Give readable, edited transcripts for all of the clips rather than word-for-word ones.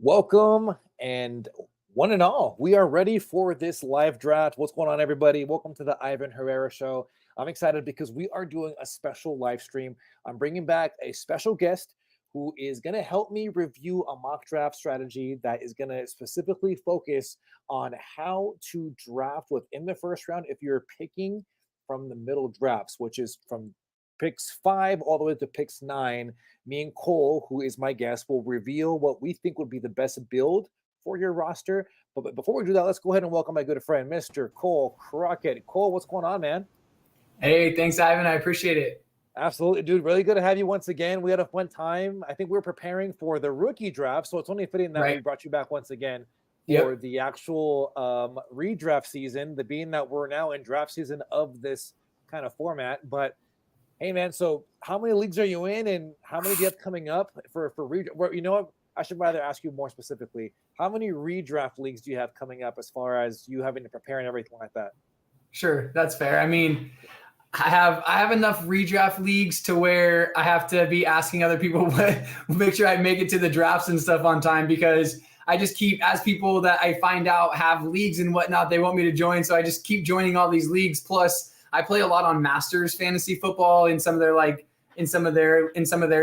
Welcome and one and all, we are ready for this live draft. What's going on, everybody? Welcome to the Ivan Herrera Show. I'm excited because we are doing a special live stream. I'm bringing back a special guest who is going to help me review a mock draft strategy that is going to specifically focus on how to draft within the first round if you're picking from the middle drafts, which is from picks 5 all the way to picks 9. Me and Cole, who is my guest, will reveal what we think would be the best build for your roster. But before we do that, let's go ahead and welcome my good friend, Mr. Cole Crockett. Cole, what's going on, man? Hey, thanks, Ivan. I appreciate it. Absolutely, dude. Really good to have you once again. We had a fun time. I think we were preparing for the rookie draft, so it's only fitting that we brought you back once again for the actual redraft season, the being that we're now in draft season of this kind of format. But hey, man, so how many leagues are you in, and how many do you have coming up for redraft? You know what? I should rather ask you more specifically. How many redraft leagues do you have coming up as far as you having to prepare and everything like that? Sure, that's fair. I mean, I have enough redraft leagues to where I have to be asking other people make sure I make it to the drafts and stuff on time, because I just keep, as people that I find out have leagues and whatnot, they want me to join. So I just keep joining all these leagues. Plus, I play a lot on Masters fantasy football in some of their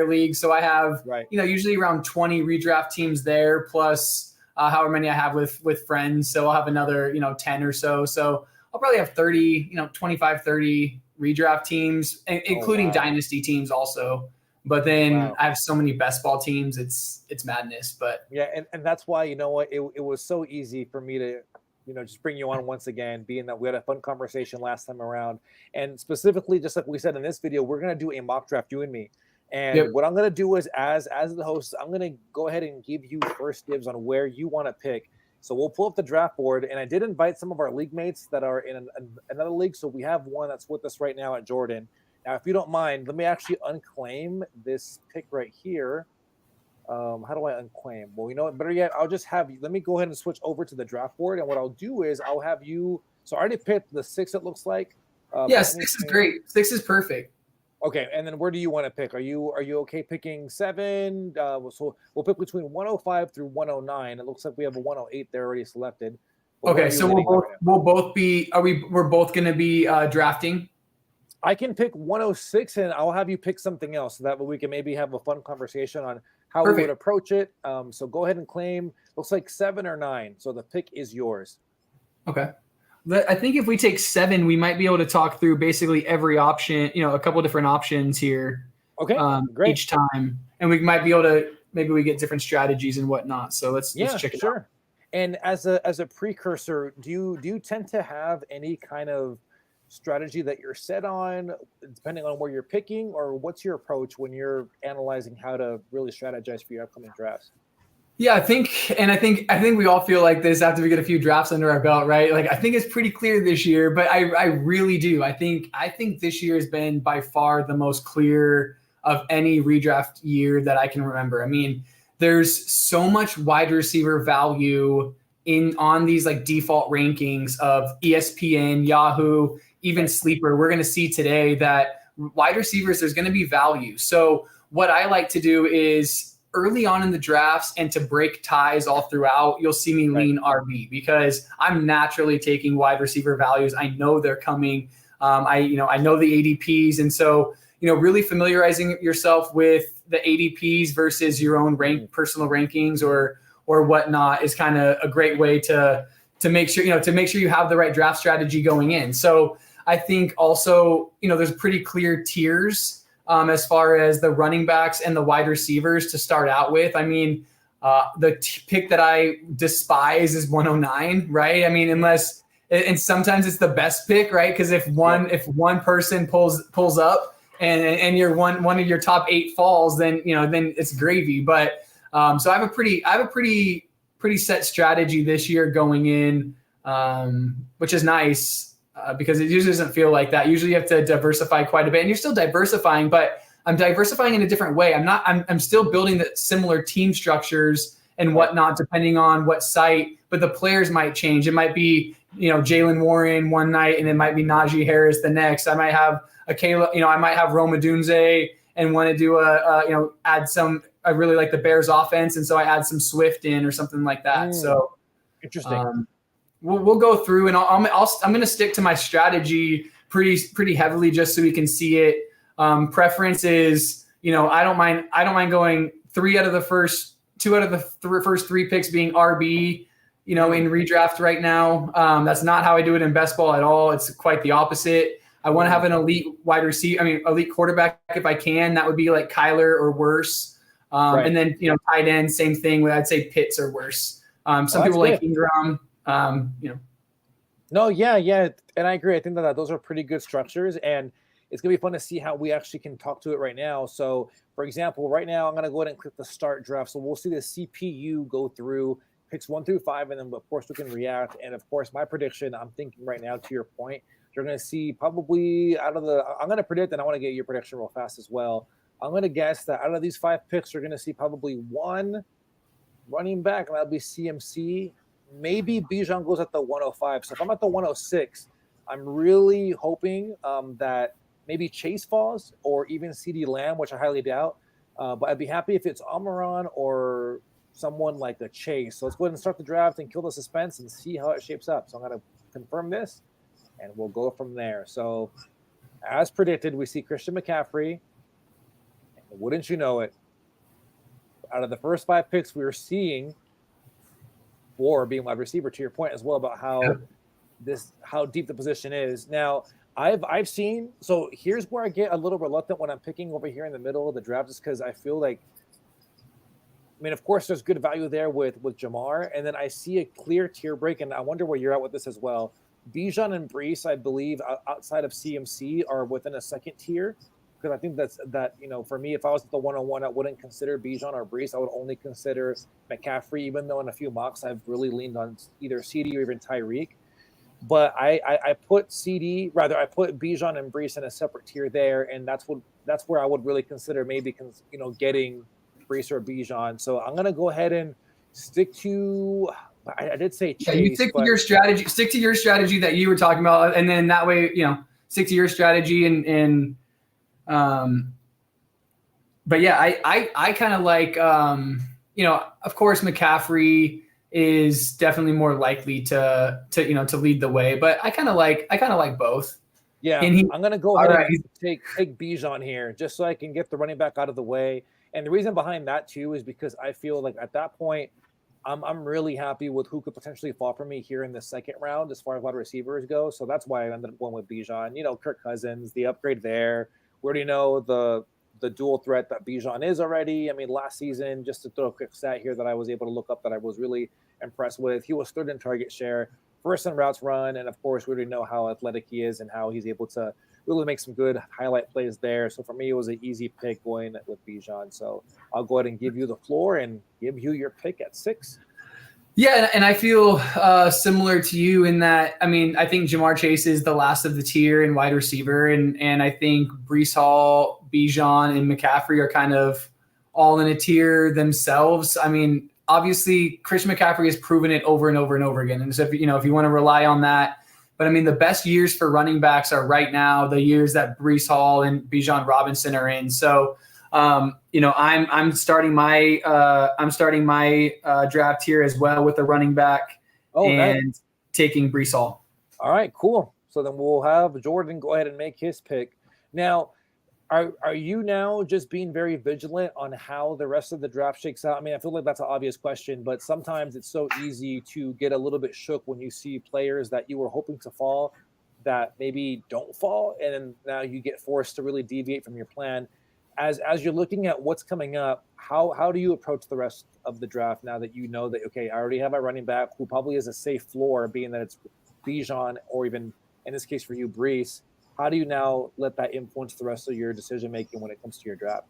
leagues. So I have usually around 20 redraft teams there, plus however many I have with friends. So I'll have another 10 or so. So I'll probably have 30, 25, 30 redraft teams, including dynasty teams also. But then I have so many best ball teams, it's madness. But yeah, and that's why, you know what, it was so easy for me to just bring you on once again, being that we had a fun conversation last time around. And specifically, just like we said in this video, we're going to do a mock draft, you and me. And what I'm going to do is, as the host, I'm going to go ahead and give you first dibs on where you want to pick. So we'll pull up the draft board. And I did invite some of our league mates that are in another league. So we have one that's with us right now at Jordan. Now, if you don't mind, let me actually unclaim this pick right here. How do I unclaim? Well, you know what? Better yet, I'll just have you. Let me go ahead and switch over to the draft board. And what I'll do is I'll have you. So I already picked the 6, it looks like. 6 is great. 6 is perfect. Okay. And then where do you want to pick? Are you okay picking 7? So we'll pick between 105 through 109. It looks like we have a 108 there already selected. But okay. So we'll both be, we're both going to be drafting? I can pick 106 and I'll have you pick something else so that we can maybe have a fun conversation on how we would approach it. So go ahead and claim. Looks like 7 or 9. So the pick is yours. Okay. I think if we take 7, we might be able to talk through basically every option, a couple different options here. Okay. Great. Each time. And we might be able to, maybe we get different strategies and whatnot. So let's check it out. And as a precursor, do you tend to have any kind of strategy that you're set on depending on where you're picking, or what's your approach when you're analyzing how to really strategize for your upcoming drafts? Yeah, I think we all feel like this after we get a few drafts under our belt, right? Like, I think it's pretty clear this year, but I really do. I think this year has been by far the most clear of any redraft year that I can remember. I mean, there's so much wide receiver value on these like default rankings of ESPN, Yahoo, even Sleeper. We're going to see today that wide receivers, there's going to be value. So what I like to do is early on in the drafts and to break ties all throughout, you'll see me lean RB because I'm naturally taking wide receiver values. I know they're coming. I know the ADPs. And so, really familiarizing yourself with the ADPs versus your own personal rankings or whatnot is kind of a great way to make sure you have the right draft strategy going in. So I think also, there's pretty clear tiers as far as the running backs and the wide receivers to start out with. I mean, the pick that I despise is 109, right? I mean, and sometimes it's the best pick, right? Because if one person pulls up and you're one of your top 8 falls, then it's gravy. But so I have a pretty set strategy this year going in, which is nice. Because it usually doesn't feel like that. Usually you have to diversify quite a bit, and you're still diversifying, but I'm diversifying in a different way. I'm still building the similar team structures and whatnot, depending on what site, but the players might change. It might be, Jaylen Warren one night, and it might be Najee Harris the next. I might have Rome Odunze and want to do add some really like the Bears offense, and so I add some Swift in or something like that. So interesting. We'll go through, and I'm going to stick to my strategy pretty heavily just so we can see it. Preference is, I don't mind going two out of the first three picks being RB, in redraft right now. That's not how I do it in best ball at all. It's quite the opposite. I want to have an elite elite quarterback if I can. That would be like Kyler or worse. Right. And then, tight end, same thing. I'd say Pitts or worse. Some people like Ingram. No, yeah, and I agree. I think that those are pretty good structures, and it's gonna be fun to see how we actually can talk to it right now. So, for example, right now I'm gonna go ahead and click the start draft. So we'll see the CPU go through picks 1 through 5, and then of course we can react. And of course, my prediction, I'm thinking right now, to your point, you're gonna see probably I'm gonna predict, and I want to get your prediction real fast as well. I'm gonna guess that out of these 5 picks, you're gonna see probably one running back, and that'll be CMC. Maybe Bijan goes at the 105. So if I'm at the 106, I'm really hoping that maybe Chase falls or even CeeDee Lamb, which I highly doubt. But I'd be happy if it's Almiron or someone like a Chase. So let's go ahead and start the draft and kill the suspense and see how it shapes up. So I'm going to confirm this, and we'll go from there. So as predicted, we see Christian McCaffrey. And wouldn't you know it, out of the first 5 picks, we were seeing 4 being wide receiver, to your point as well about how deep the position is. Now, I've seen, so here's where I get a little reluctant when I'm picking over here in the middle of the draft, just because I feel like, of course, there's good value there with Jamar, and then I see a clear tier break, and I wonder where you're at with this as well. Bijan and Breece, I believe, outside of CMC, are within a second tier. Because I think that for me, if I was at the 101, I wouldn't consider Bijan or Breece. I would only consider McCaffrey, even though in a few mocks I've really leaned on either CD or even Tyreek. But I put Bijan and Breece in a separate tier there, and that's where I would really consider maybe getting Breece or Bijan. So I'm gonna go ahead and stick to. I did say Chase. Yeah, you stick to your strategy. Stick to your strategy that you were talking about, and then that way, stick to your strategy and. But yeah, I kind of like, of course, McCaffrey is definitely more likely to lead the way, but I kind of like both. Yeah. I'm going to go ahead and take Bijan here just so I can get the running back out of the way. And the reason behind that too, is because I feel like at that point, I'm really happy with who could potentially fall for me here in the second round as far as wide receivers go. So that's why I ended up going with Bijan. Kirk Cousins, the upgrade there. We already know the dual threat that Bijan is already. Last season, just to throw a quick stat here that I was able to look up that I was really impressed with, he was third in target share, first in routes run, and of course, we already know how athletic he is and how he's able to really make some good highlight plays there. So for me, it was an easy pick going with Bijan. So I'll go ahead and give you the floor and give you your pick at 6. Yeah, and I feel similar to you in that, I think Jamar Chase is the last of the tier in wide receiver, and I think Breece Hall, Bijan, and McCaffrey are kind of all in a tier themselves. Obviously, Christian McCaffrey has proven it over and over and over again, and so if you want to rely on that. But the best years for running backs are right now the years that Breece Hall and Bijan Robinson are in. So I'm starting my draft here as well with the running back and taking Breece Hall. All right, cool. So then we'll have Jordan go ahead and make his pick. Now, are you now just being very vigilant on how the rest of the draft shakes out? I feel like that's an obvious question, but sometimes it's so easy to get a little bit shook when you see players that you were hoping to fall that maybe don't fall, and then now you get forced to really deviate from your plan. As you're looking at what's coming up, how do you approach the rest of the draft now that you know that, okay, I already have my running back who probably is a safe floor, being that it's Bijan or even, in this case for you, Breece. How do you now let that influence the rest of your decision-making when it comes to your draft?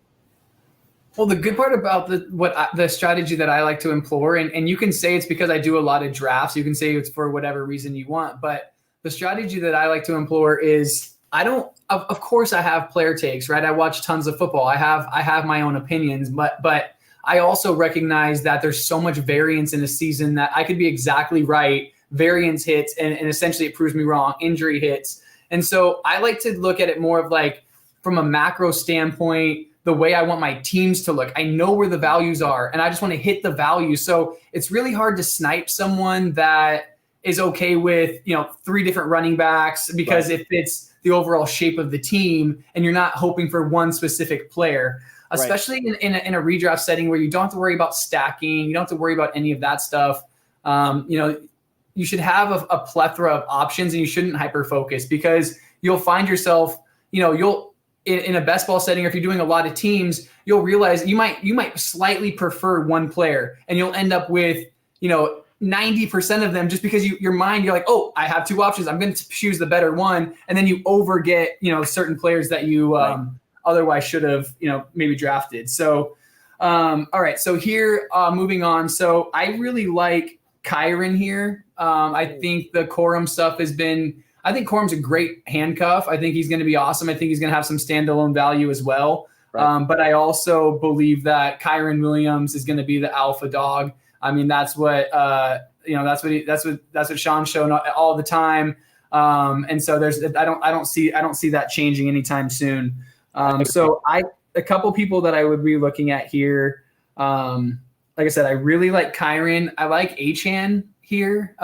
Well, the good part about the strategy that I like to employ, and you can say it's because I do a lot of drafts, you can say it's for whatever reason you want, but the strategy that I like to employ is of course I have player takes, right? I watch tons of football. I have my own opinions, but I also recognize that there's so much variance in a season that I could be exactly right. Variance hits and essentially it proves me wrong. Injury hits. And so I like to look at it more of like from a macro standpoint, the way I want my teams to look. I know where the values are, and I just want to hit the value. So it's really hard to snipe someone that is okay with, 3 different running backs, because it fits the overall shape of the team, and you're not hoping for one specific player, especially in a redraft setting where you don't have to worry about stacking. You don't have to worry about any of that stuff. You should have a plethora of options, and you shouldn't hyper focus, because you'll find yourself, you'll in a best ball setting, or if you're doing a lot of teams, you'll realize you might slightly prefer one player, and you'll end up with 90% of them, just because your mind, you're like, oh, I have 2 options, I'm going to choose the better one, and then you overget certain players that you otherwise should have maybe drafted. So all right, so here moving on. So I really like Kyren here. I think the Corum stuff I think Corum's a great handcuff. I think he's going to be awesome. I think he's going to have some standalone value as well. But I also believe that Kyren Williams is going to be the alpha dog. I mean, that's what that's what Sean's shown all the time. And so I don't see that changing anytime soon. So a couple people that I would be looking at here. Like I said, I really like Kyren. I like Achane here.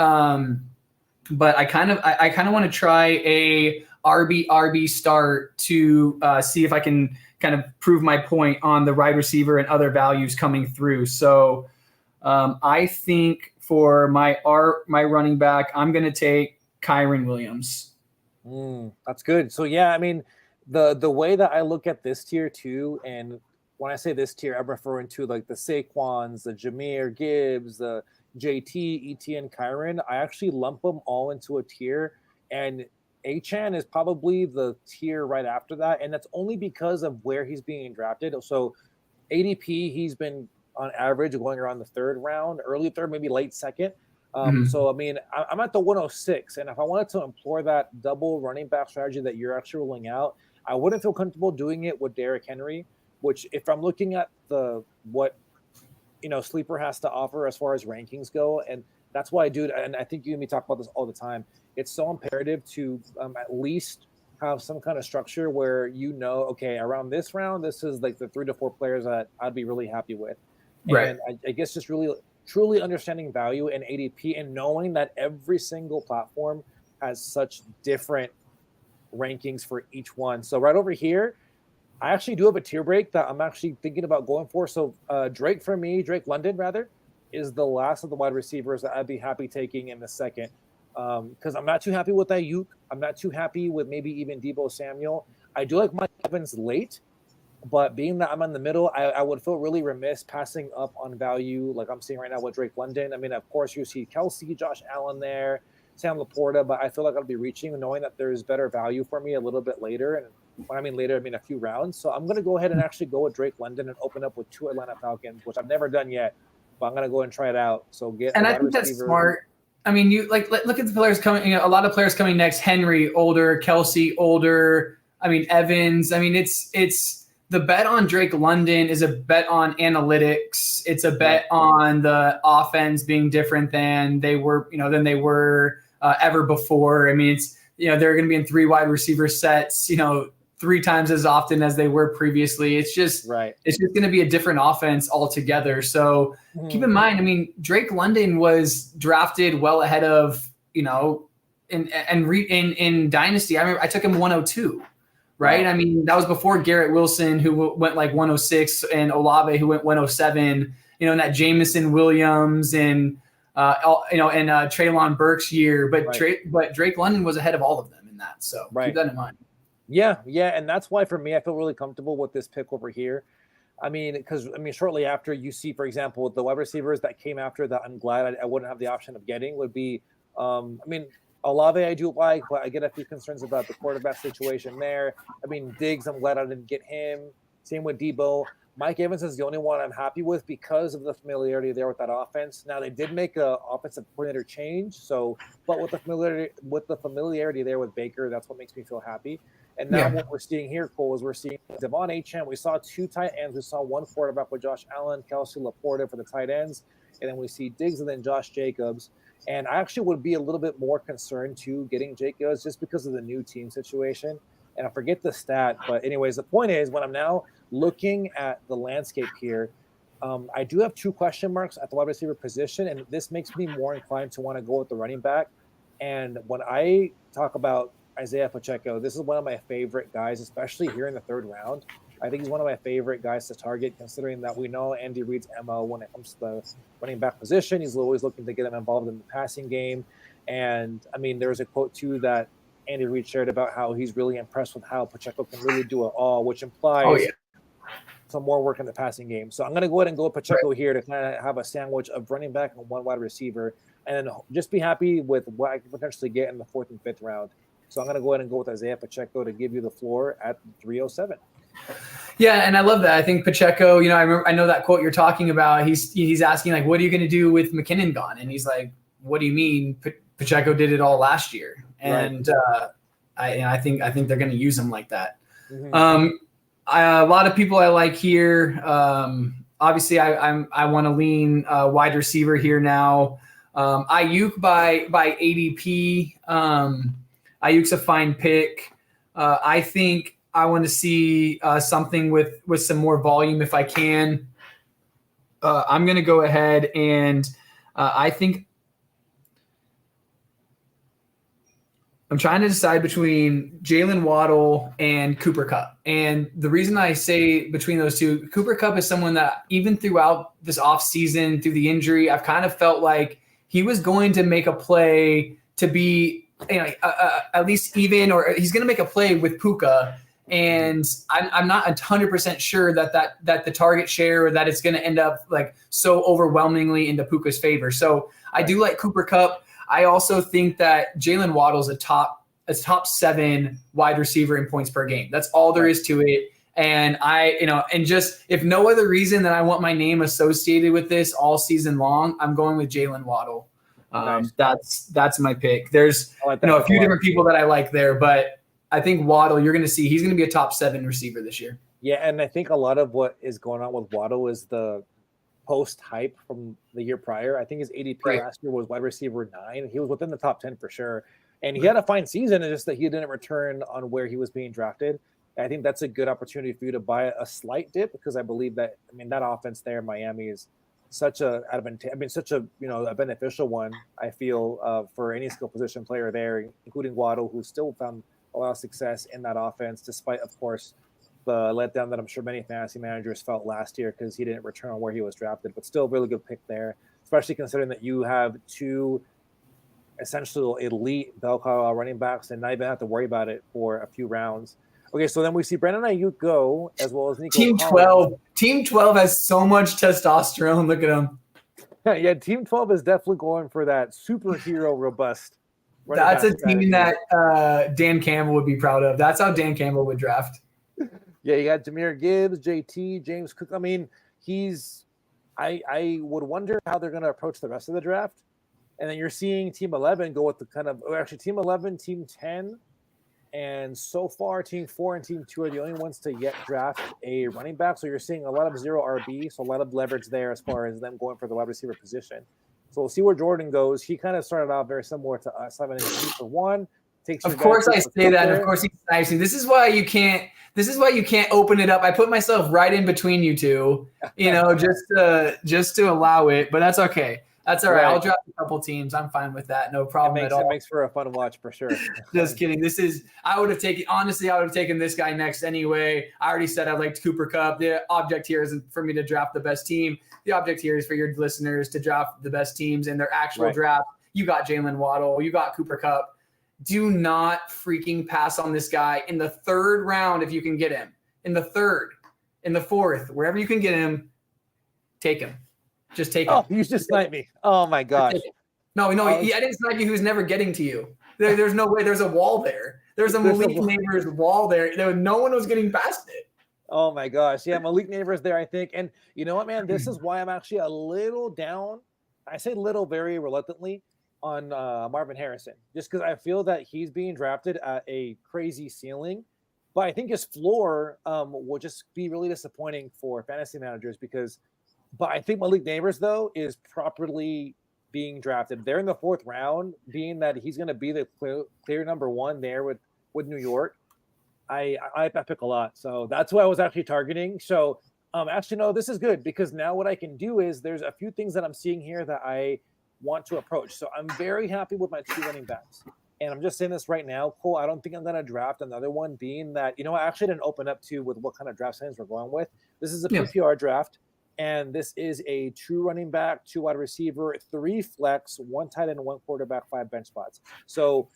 But I kind of want to try a RB start to see if I can kind of prove my point on the wide receiver and other values coming through. So I think for my running back, I'm going to take Kyren Williams. That's good. So yeah, I mean, the way that I look at this tier too, and when I say this tier, I'm referring to like the Saquons, the Jahmyr Gibbs, the JT, ETN, Kyren. I actually lump them all into a tier, and Achane is probably the tier right after that, and that's only because of where he's being drafted. So ADP, he's been on average going around the 3rd round, early 3rd, maybe late 2nd. So I mean, I'm at the 106, and if I wanted to employ that double running back strategy that you're actually rolling out, I wouldn't feel comfortable doing it with Derrick Henry, which if I'm looking at what Sleeper has to offer as far as rankings go. And that's why, dude, and I think you and me talk about this all the time, it's so imperative to at least have some kind of structure where okay, around this round, this is like the 3 to 4 players that I'd be really happy with. And I guess just really truly understanding value in ADP and knowing that every single platform has such different rankings for each one. So right over here, I actually do have a tier break that I'm actually thinking about going for. So Drake London rather, is the last of the wide receivers that I'd be happy taking in the 2nd. Because I'm not too happy with Ayuk. I'm not too happy with maybe even Deebo Samuel. I do like Mike Evans late, but being that I'm in the middle, I would feel really remiss passing up on value like I'm seeing right now with Drake London. I mean, of course, you see Kelsey, Josh Allen there, Sam Laporta, but I feel like I'll be reaching knowing that there's better value for me a little bit later. And when I mean later, I mean a few rounds. So I'm going to go ahead and actually go with Drake London and open up with 2 Atlanta Falcons, which I've never done yet, but I'm going to go and try it out. So I think that's smart. I mean, you look at the players coming, a lot of players coming next. Henry, older, Kelsey, older. I mean, Evans. I mean, it's the bet on Drake London is a bet on analytics. It's a bet on the offense being different than they were, ever before. I mean, it's, they're going to be in 3 wide receiver sets, 3 times as often as they were previously. It's just It's just going to be a different offense altogether. So keep in mind, I mean, Drake London was drafted well ahead of, in Dynasty. I remember I took him 102. Right. Wow. I mean, that was before Garrett Wilson, who went like 106, and Olave, who went 107, and that Jameson Williams and Treylon Burks year. But Drake London was ahead of all of them in that. So keep that in mind. Yeah. And that's why for me, I feel really comfortable with this pick over here. I mean, shortly after you see, for example, the wide receivers that came after that, I'm glad I wouldn't have the option of getting would be, Olave I do like, but I get a few concerns about the quarterback situation there. I mean, Diggs, I'm glad I didn't get him. Same with Deebo. Mike Evans is the only one I'm happy with because of the familiarity there with that offense. Now, they did make an offensive coordinator change, but with the familiarity there with Baker, that's what makes me feel happy. And now what we're seeing here, Cole, is we're seeing Devon Achane. We saw 2 tight ends. We saw 1 quarterback with Josh Allen, Kelsey, Laporta for the tight ends. And then we see Diggs and then Josh Jacobs. And I actually would be a little bit more concerned too getting Jacobs just because of the new team situation. And I forget the stat, but anyways, the point is when I'm now looking at the landscape here, I do have 2 question marks at the wide receiver position, and this makes me more inclined to want to go with the running back. And when I talk about Isaiah Pacheco, this is one of my favorite guys, especially here in the 3rd round. I think he's one of my favorite guys to target, considering that we know Andy Reid's MO when it comes to the running back position. He's always looking to get him involved in the passing game. And I mean, there was a quote too that Andy Reid shared about how he's really impressed with how Pacheco can really do it all, which implies some more work in the passing game. So I'm going to go ahead and go with Pacheco here to kind of have a sandwich of running back and 1 wide receiver, and then just be happy with what I can potentially get in the 4th and 5th round. So I'm going to go ahead and go with Isaiah Pacheco to give you the floor at 307. Yeah, and I love that. I think Pacheco, I know that quote you're talking about. He's asking, like, what are you going to do with McKinnon gone? And he's like, what do you mean? Pacheco did it all last year. And I think they're going to use him like that. Mm-hmm. A lot of people I like here. Obviously, I want to lean wide receiver here now. Ayuk by ADP. Ayuk's a fine pick. I think I want to see something with some more volume if I can. I'm going to go ahead and I think I'm trying to decide between Jalen Waddle and Cooper Kupp. And the reason I say between those two, Cooper Kupp is someone that even throughout this offseason, through the injury, I've kind of felt like he was going to make a play to be at least even, or he's going to make a play with Puka. And I'm not 100% sure that the target share, or that it's going to end up like so overwhelmingly into Puka's favor. So I do like Cooper Kupp. I also think that Jalen Waddle's a top 7 wide receiver in points per game. That's all there is to it. And and just if no other reason that I want my name associated with this all season long, I'm going with Jalen Waddle. Nice. That's my pick. There's a few different people that I like there, but I think Waddle, you're going to see he's going to be a top 7 receiver this year. Yeah, and I think a lot of what is going on with Waddle is the post hype from the year prior. I think his ADP last year was wide receiver 9. He was within the top 10 for sure. And he had a fine season, and just that he didn't return on where he was being drafted. And I think that's a good opportunity for you to buy a slight dip, because I believe that, that offense there in Miami is such a beneficial one, I feel, for any skill position player there, including Waddle, who still found a lot of success in that offense, despite, of course, the letdown that I'm sure many fantasy managers felt last year because he didn't return on where he was drafted. But still a really good pick there, especially considering that you have 2 essentially elite bell cow running backs and not even have to worry about it for a few rounds. Okay, so then we see Brandon Ayuk go, as well as Nico Team Collins. 12. Team 12 has so much testosterone. Look at him. Yeah, Team 12 is definitely going for that superhero robust. That's a team that Dan Campbell would be proud of. That's how Dan Campbell would draft. Yeah, you got Jahmyr Gibbs, JT, James Cook. I mean, I would wonder how they're going to approach the rest of the draft. And then you're seeing Team 11 go with the Team 11, Team 10. And so far, Team 4 and Team 2 are the only ones to yet draft a running back. So you're seeing a lot of 0 RB, so a lot of leverage there as far as them going for the wide receiver position. So we'll see where Jordan goes. He kind of started out very similar to us, having a 2 for 1. Of course I say that, and of course he's nice. This is why you can't open it up. I put myself right in between you two, just to allow it, but that's okay. That's all right. I'll draft a couple teams. I'm fine with that. No problem at all. It makes for a fun watch for sure. Just kidding. I would have taken this guy next anyway. I already said I liked Cooper Kupp. The object here isn't for me to draft the best team. The object here is for your listeners to draft the best teams in their actual draft. You got Jalen Waddle. You got Cooper Kupp. Do not freaking pass on this guy in the 3rd round if you can get him. In the 3rd, in the 4th, wherever you can get him, take him. Just take him. Oh, you just sniped me. Oh, my gosh. No, I didn't snipe you. Who's never getting to you. There's no way. There's a wall there. There's a Malik Neighbors wall there. No one was getting past it. Oh, my gosh. Yeah, Malik Neighbors there, I think. And you know what, man? This is why I'm actually a little down. I say little very reluctantly on Marvin Harrison, just because I feel that he's being drafted at a crazy ceiling. But I think his floor will just be really disappointing for fantasy managers but I think Malik Neighbors, though, is properly being drafted. They're in the 4th round, being that he's going to be the clear number 1 there with New York. I like that pick a lot. So that's what I was actually targeting. So actually, no, this is good because now what I can do is there's a few things that I'm seeing here that I want to approach. So I'm very happy with my two running backs. And I'm just saying this right now, Cole. I don't think I'm going to draft another one, being that, I actually didn't open up to with what kind of draft settings we're going with. This is a PPR draft, and this is a 2 running back, 2 wide receiver, 3 flex, 1 tight end, 1 quarterback, 5 bench spots. So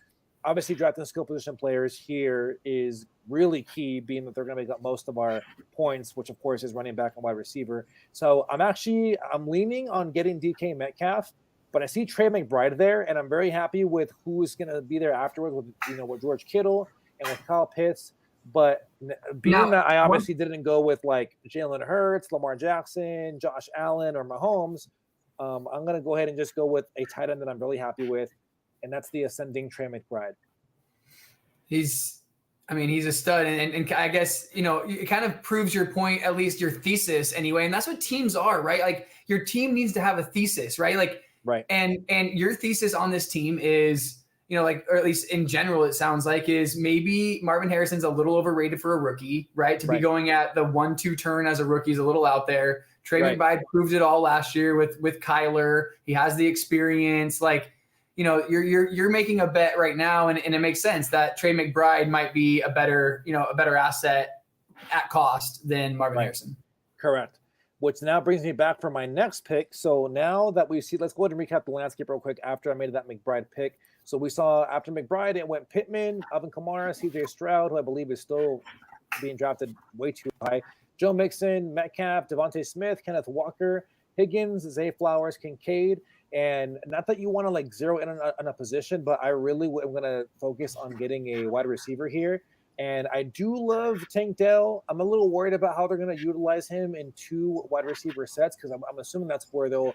obviously drafting skill position players here is really key, being that they're going to make up most of our points, which of course is running back and wide receiver. So I'm leaning on getting DK Metcalf, but I see Trey McBride there, and I'm very happy with who's going to be there afterwards with George Kittle and with Kyle Pitts. But being that I obviously didn't go with like Jalen Hurts, Lamar Jackson, Josh Allen, or Mahomes, I'm going to go ahead and just go with a tight end that I'm really happy with, and that's the ascending Trey McBride. He's a stud, and I guess, it kind of proves your point, at least your thesis anyway. And that's what teams are, right? Like your team needs to have a thesis, right? Like, right. And your thesis on this team is, or at least in general, it sounds like is maybe Marvin Harrison's a little overrated for a rookie, right? To be going at the 1-2 turn as a rookie is a little out there. Trey McBride proved it all last year with Kyler. He has the experience. Like, you're making a bet right now, and it makes sense that Trey McBride might be a better asset at cost than Marvin Harrison. Correct. Which now brings me back for my next pick. So now that let's go ahead and recap the landscape real quick after I made that McBride pick. So we saw after McBride, it went Pittman, Alvin Kamara, CJ Stroud, who I believe is still being drafted way too high, Joe Mixon, Metcalf, Devontae Smith, Kenneth Walker, Higgins, Zay Flowers, Kincaid. And not that you want to like zero in on a position, but I really am going to focus on getting a wide receiver here. And I do love Tank Dell. I'm a little worried about how they're going to utilize him in 2 wide receiver sets, because I'm assuming that's where they'll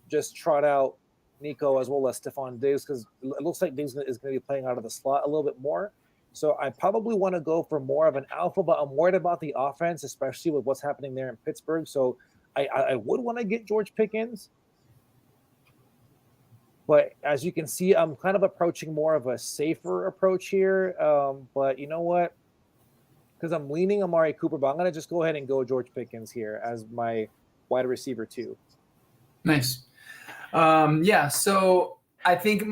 just trot out Nico as well as Stephon Diggs, because it looks like Diggs is going to be playing out of the slot a little bit more. So I probably want to go for more of an alpha, but I'm worried about the offense, especially with what's happening there in Pittsburgh. So I would want to get George Pickens. But as you can see, I'm kind of approaching more of a safer approach here. But you know what? Because I'm leaning Amari Cooper, but I'm going to just go ahead and go George Pickens here as my wide receiver 2. Nice. So I think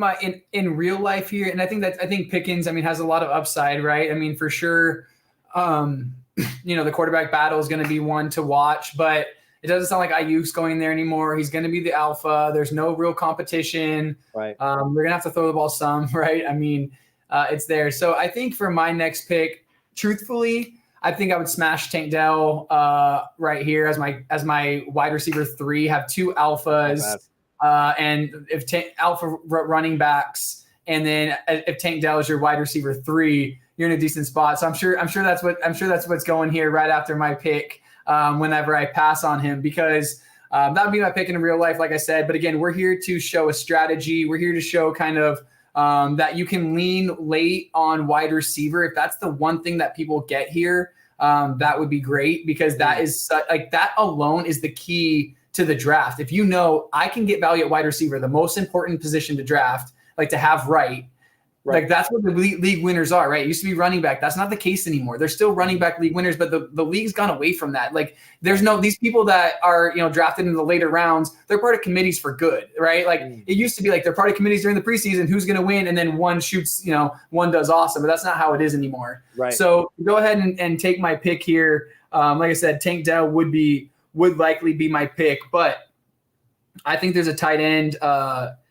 in real life here, and I think Pickens, has a lot of upside, right? For sure, the quarterback battle is going to be one to watch, but it doesn't sound like Ayuk's going there anymore. He's going to be the alpha. There's no real competition. Right. We're going to have to throw the ball some, right? It's there. So I think for my next pick, truthfully, I think I would smash Tank Dell right here as my wide receiver 3. Have 2 alphas, and if alpha running backs, and then if Tank Dell is your wide receiver 3, you're in a decent spot. So I'm sure that's what's going here right after my pick. Whenever I pass on him, because that would be my pick in real life, like I said. But again, we're here to show a strategy. We're here to show kind of that you can lean late on wide receiver. If that's the one thing that people get here, that would be great, because that is that alone is the key to the draft. If I can get value at wide receiver, the most important position to draft, to have right. Like that's what the league winners are, right? It used to be running back. That's not the case anymore. They're still running back league winners, but the league's gone away from that. Like there's these people that are, drafted in the later rounds, they're part of committees for good, right? Like it used to be like they're part of committees during the preseason, who's going to win, and then one shoots, one does awesome, but that's not how it is anymore. Right. So go ahead and take my pick here. Like I said, Tank Dell would likely be my pick, but I think there's a tight end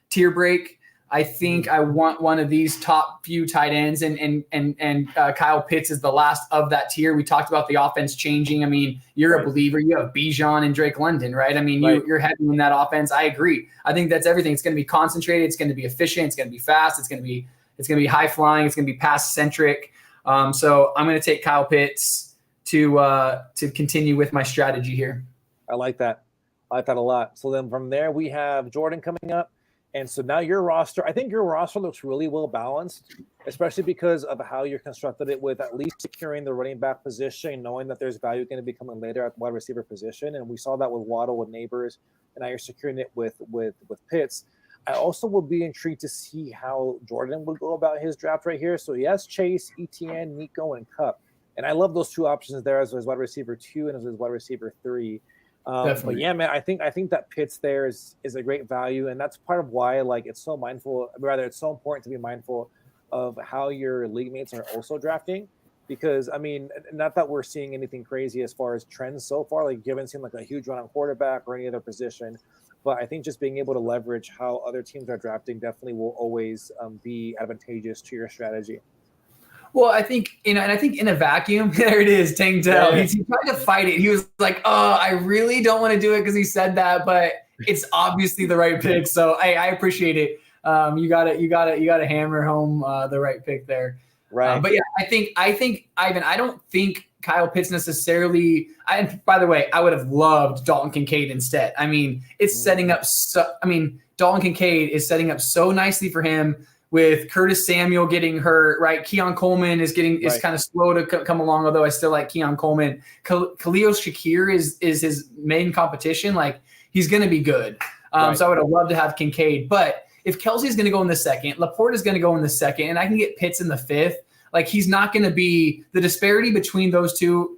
tier break. I think I want one of these top few tight ends, and Kyle Pitts is the last of that tier. We talked about the offense changing. You're a believer. You have Bijan and Drake London, right? You're heavy in that offense. I agree. I think that's everything. It's going to be concentrated. It's going to be efficient. It's going to be fast. It's going to be high flying. It's going to be pass centric. So I'm going to take Kyle Pitts to continue with my strategy here. I like that. I like that a lot. So then from there we have Jordan coming up. And so now I think your roster looks really well balanced, especially because of how you're constructed it, with at least securing the running back position, knowing that there's value going to be coming later at the wide receiver position. And we saw that with Waddle, with Neighbors, and now you're securing it with Pitts. I also would be intrigued to see how Jordan would go about his draft right here. So he has Chase, ETN, Nico, and Kupp. And I love those two options there as wide receiver 2 and as wide receiver 3. But yeah, man, I think that Pitts there is a great value, and that's part of why it's so important to be mindful of how your league mates are also drafting, because I mean, not that we're seeing anything crazy as far as trends so far, like you haven't seen like a huge run on quarterback or any other position, but I think just being able to leverage how other teams are drafting definitely will always be advantageous to your strategy. Well, I think, and I think in a vacuum, there it is, Tank Dell. Yeah. He tried to fight it. He was like, oh, I really don't want to do it because he said that, but it's obviously the right pick. So I appreciate it. You gotta hammer home the right pick there. Right. But yeah, I think Ivan, I don't think Kyle Pitts necessarily. By the way, I would have loved Dalton Kincaid instead. I mean, it's setting up. Dalton Kincaid is setting up so nicely for him. With Curtis Samuel getting hurt, right? Keon Coleman is kind of slow to come along, although I still like Keon Coleman. Khalil Shakir is his main competition. Like, he's going to be good. So I would have loved to have Kincaid. But if Kelsey's going to go in the second, Laporte is going to go in the second, and I can get Pitts in the fifth, like, he's not going to be – the disparity between those two,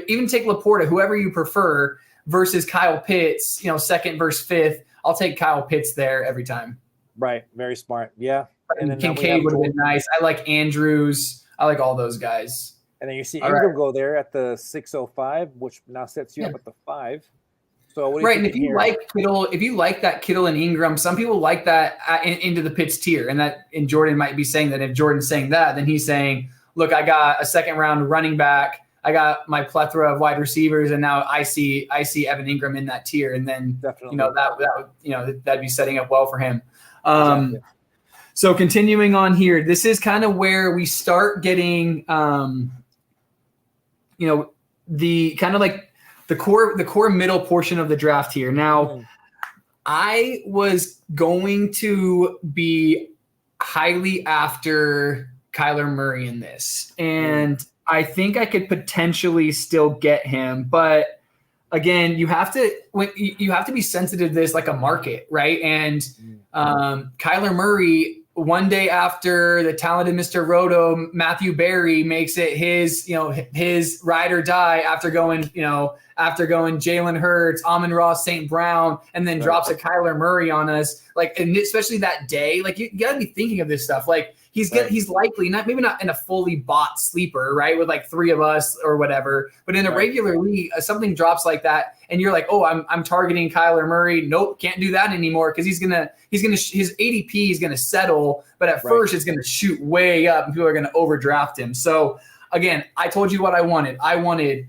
even take Laporte, whoever you prefer, versus Kyle Pitts, second versus fifth, I'll take Kyle Pitts there every time. Right. Very smart. Yeah. And then Kincaid would have been nice. I like Andrews. I like all those guys. And then you see Ingram go there at the 605, which now sets you up at the 5. So what do you and if you like Kittle, if you like that Kittle and Ingram, some people like that into the Pitts tier. And Jordan might be saying that. If Jordan's saying that, then he's saying, look, I got a second round running back. I got my plethora of wide receivers, and now I see Evan Ingram in that tier. And then definitely, that'd be setting up well for him. Exactly. So continuing on here, this is kind of where we start getting, the kind of like the core middle portion of the draft here. Now, I was going to be highly after Kyler Murray in this, and I think I could potentially still get him, but again, you have to be sensitive to this like a market, right? And Kyler Murray. One day after the talented Mr. Roto, Matthew Berry makes it his ride or die after going Jalen Hurts, Amon-Ra St. Brown, and then drops a Kyler Murray on us. And especially that day, you gotta be thinking of this stuff. He's likely maybe not in a fully bought sleeper, right? With 3 of us or whatever, but in a regular league, something drops like that, and you're like, oh, I'm targeting Kyler Murray. Nope, can't do that anymore because his ADP is gonna settle, but at first it's gonna shoot way up, and people are gonna overdraft him. So again, I told you what I wanted. I wanted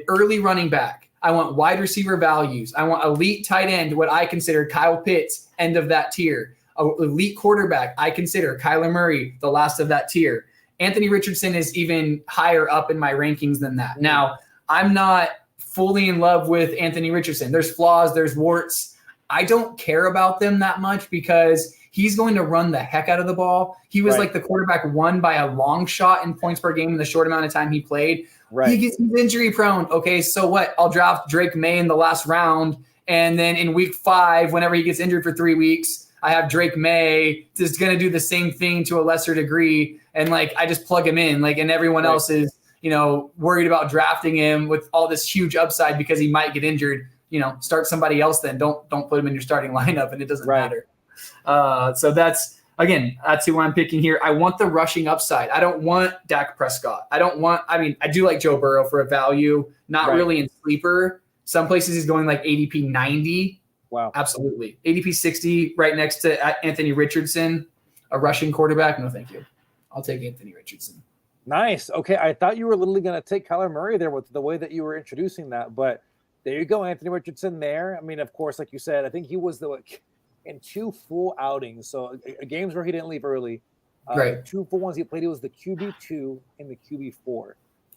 early running back. I want wide receiver values. I want elite tight end, what I consider Kyle Pitts, end of that tier. Elite quarterback, I consider Kyler Murray the last of that tier. Anthony Richardson is even higher up in my rankings than that. Now, I'm not fully in love with Anthony Richardson. There's flaws, there's warts. I don't care about them that much because he's going to run the heck out of the ball. He was the quarterback 1 by a long shot in points per game in the short amount of time he played. He's injury prone. Okay, so what? I'll draft Drake May in the last round, and then in week 5, whenever he gets injured for 3 weeks, I have Drake May just going to do the same thing to a lesser degree. And I just plug him in, and everyone else is, worried about drafting him with all this huge upside because he might get injured. Start somebody else then. Don't put him in your starting lineup, and it doesn't matter. So that's who I'm picking here. I want the rushing upside. I don't want Dak Prescott. I do like Joe Burrow for a value, not really in sleeper. Some places he's going ADP 90. Wow. Absolutely. ADP 60 right next to Anthony Richardson, a rushing quarterback. No, thank you. I'll take Anthony Richardson. Nice. Okay. I thought you were literally going to take Kyler Murray there with the way that you were introducing that, but there you go. Anthony Richardson there. I mean, of course, like you said, I think he was in 2 full outings. So games where he didn't leave early, 2 full ones he played. He was the QB2 and the QB4.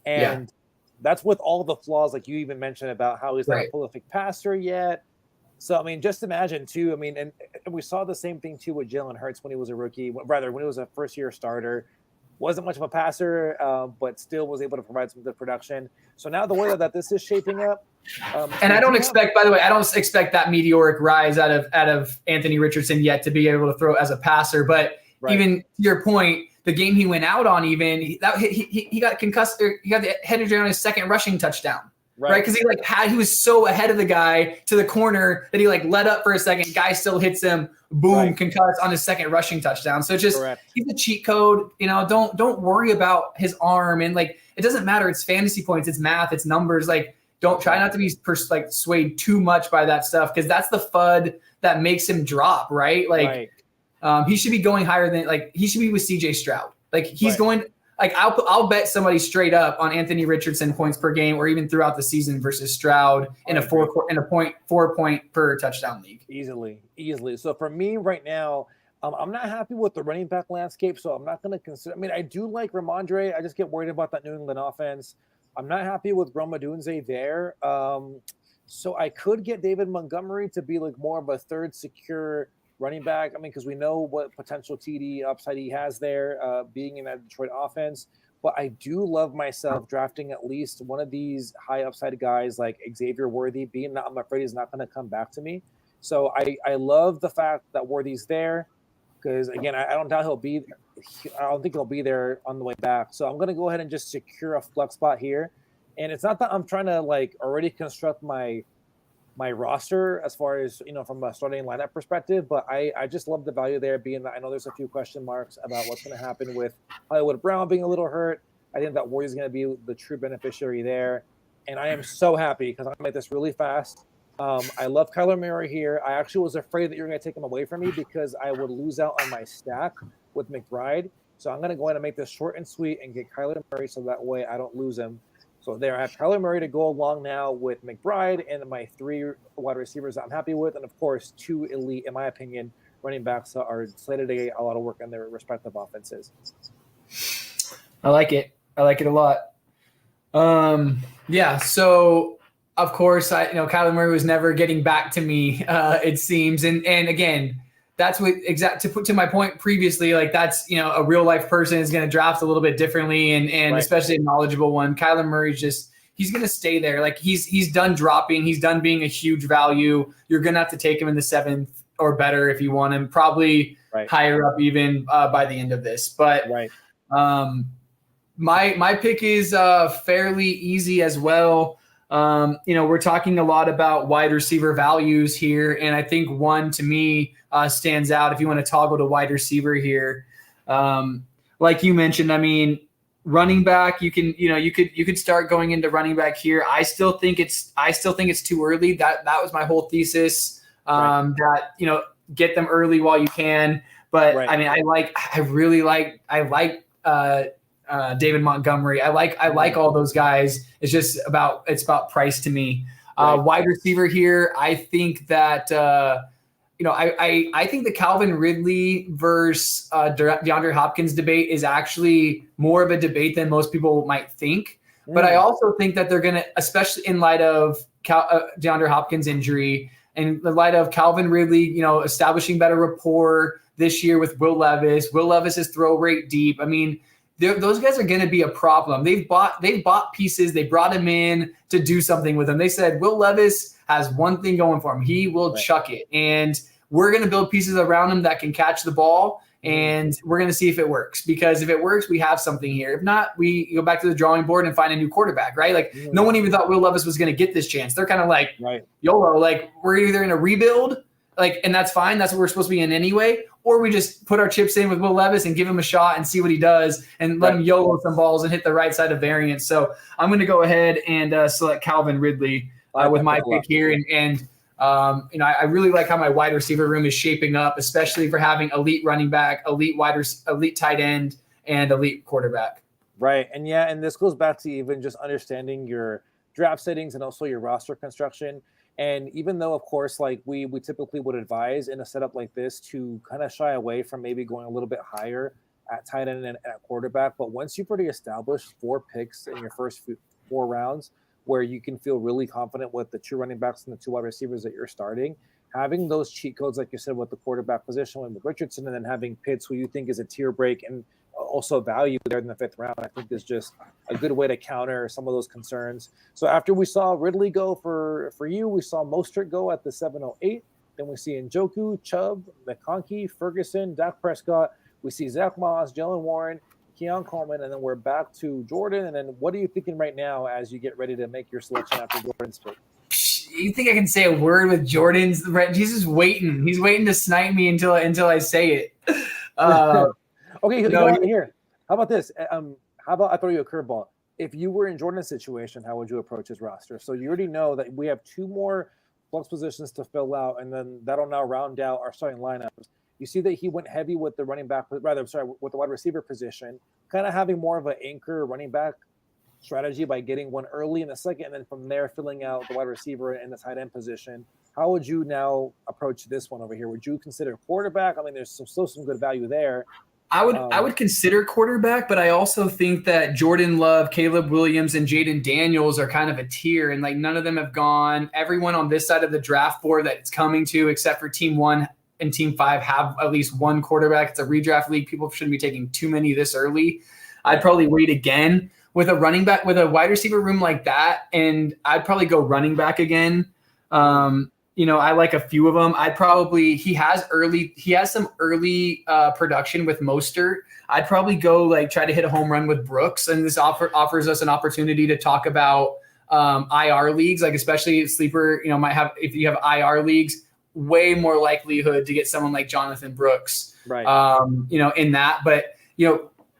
And that's with all the flaws, like you even mentioned about how he's not a prolific passer yet. So, I mean, just imagine, too. I mean, and we saw the same thing, too, with Jalen Hurts when he was a rookie. Rather, when he was a first-year starter. Wasn't much of a passer, but still was able to provide some good production. So now the way that this is shaping up. And I don't expect, by the way, that meteoric rise out of Anthony Richardson yet to be able to throw as a passer. But even to your point, the game he went out on, even he got concussed. He got the head injury on his second rushing touchdown. Right, because he was so ahead of the guy to the corner that he let up for a second. Guy still hits him, boom, concussed on his second rushing touchdown. So just he's a cheat code. Don't worry about his arm, and it doesn't matter. It's fantasy points, it's math, it's numbers. Don't try not to be swayed too much by that stuff, because that's the FUD that makes him drop. Right, he should be going higher than he should be with CJ Stroud. He's going. I'll bet somebody straight up on Anthony Richardson points per game, or even throughout the season versus Stroud in a 4 point per touchdown league. Easily. So for me right now, I'm not happy with the running back landscape, so I'm not going to consider. I mean, I do like Ramondre. I just get worried about that New England offense. I'm not happy with Rome Odunze there. So I could get David Montgomery to be more of a third secure running back. I mean, because we know what potential TD upside he has there, being in that Detroit offense. But I do love myself drafting at least one of these high upside guys like Xavier Worthy, being that I'm afraid he's not going to come back to me. So I love the fact that Worthy's there, because again, I don't doubt I don't think he'll be there on the way back. So I'm going to go ahead and just secure a flex spot here. And it's not that I'm trying to already construct my roster as far as, from a starting lineup perspective, but I just love the value there, being that I know there's a few question marks about what's going to happen with Hollywood Brown being a little hurt. I think that Warrior's going to be the true beneficiary there. And I am so happy, because I'm going to make this really fast. I love Kyler Murray here. I actually was afraid that you're going to take him away from me, because I would lose out on my stack with McBride. So I'm going to go ahead and make this short and sweet and get Kyler Murray, so that way I don't lose him. So there, I have Kyler Murray to go along now with McBride and my 3 wide receivers that I'm happy with. And, of course, 2 elite, in my opinion, running backs that are slated to get a lot of work in their respective offenses. I like it. I like it a lot. So, of course, Kyler Murray was never getting back to me, it seems. And again, that's what to put to my point previously, that's, a real life person is going to draft a little bit differently, and especially a knowledgeable one. Kyler Murray's he's going to stay there. He's done dropping. He's done being a huge value. You're going to have to take him in the 7th or better if you want him, probably higher up even by the end of this. But my pick is fairly easy as well. We're talking a lot about wide receiver values here, and I think one to me stands out if you want to toggle to wide receiver here. Like you mentioned, I mean, running back, you could start going into running back here. I still think it's too early. That was my whole thesis. That get them early while you can. But I mean, I like David Montgomery. I like all those guys. It's about price to me. Wide receiver here, I think that I think the Calvin Ridley versus DeAndre Hopkins debate is actually more of a debate than most people might think. But I also think that they're going to, especially in light of DeAndre Hopkins' injury, and in light of Calvin Ridley, establishing better rapport this year with Will Levis. Will Levis's throw rate deep. I mean, those guys are going to be a problem. They've bought pieces. They brought him in to do something with him. They said Will Levis has one thing going for him. He will chuck it. And we're going to build pieces around him that can catch the ball. And we're going to see if it works. Because if it works, we have something here. If not, we go back to the drawing board and find a new quarterback, right? No one even thought Will Levis was going to get this chance. They're kind of like, YOLO, we're either in a rebuild, and that's fine. That's what we're supposed to be in anyway. Or we just put our chips in with Will Levis and give him a shot and see what he does and let him YOLO some balls and hit the right side of variance. So I'm going to go ahead and select Calvin Ridley with my pick here. And I really like how my wide receiver room is shaping up, especially for having elite running back, elite tight end, and elite quarterback. Right. And this goes back to even just understanding your draft settings and also your roster construction. And even though, of course, we typically would advise in a setup like this to kind of shy away from maybe going a little bit higher at tight end and at quarterback, but once you've already established 4 picks in your first 4 rounds, where you can feel really confident with the 2 running backs and the 2 wide receivers that you're starting, having those cheat codes, like you said, with the quarterback position with Richardson, and then having Pitts, who you think is a tier break and also value there in the 5th round, I think is just a good way to counter some of those concerns. So after we saw Ridley go for you, we saw Mostert go at the 708. Then we see Njoku, Chubb, McConkey, Ferguson, Dak Prescott. We see Zach Moss, Jalen Warren, Keon Coleman, and then we're back to Jordan. And then what are you thinking right now as you get ready to make your selection after Jordan's pick? You think I can say a word with Jordan's? He's just waiting. He's waiting to snipe me until I say it. Okay, here. How about this? How about I throw you a curveball? If you were in Jordan's situation, how would you approach his roster? So you already know that we have 2 more flex positions to fill out, and then that'll now round out our starting lineups. You see that he went heavy with the with the wide receiver position, kind of having more of an anchor running back strategy by getting one early in the second, and then from there filling out the wide receiver and the tight end position. How would you now approach this one over here? Would you consider quarterback? I mean, there's still some good value there. I would consider quarterback, but I also think that Jordan Love, Caleb Williams, and Jaden Daniels are kind of a tier, and like none of them have gone. Everyone on this side of the draft board that it's coming to, except for Team 1 and Team 5, have at least one quarterback. It's a redraft league. People shouldn't be taking too many this early. I'd probably wait again with a running back, with a wide receiver room like that, and I'd probably go running back again. I like a few of them. He has some early production with Mostert. I'd probably go try to hit a home run with Brooks, and this offers us an opportunity to talk about IR leagues, especially sleeper, if you have IR leagues, way more likelihood to get someone like Jonathan Brooks, right? In that, but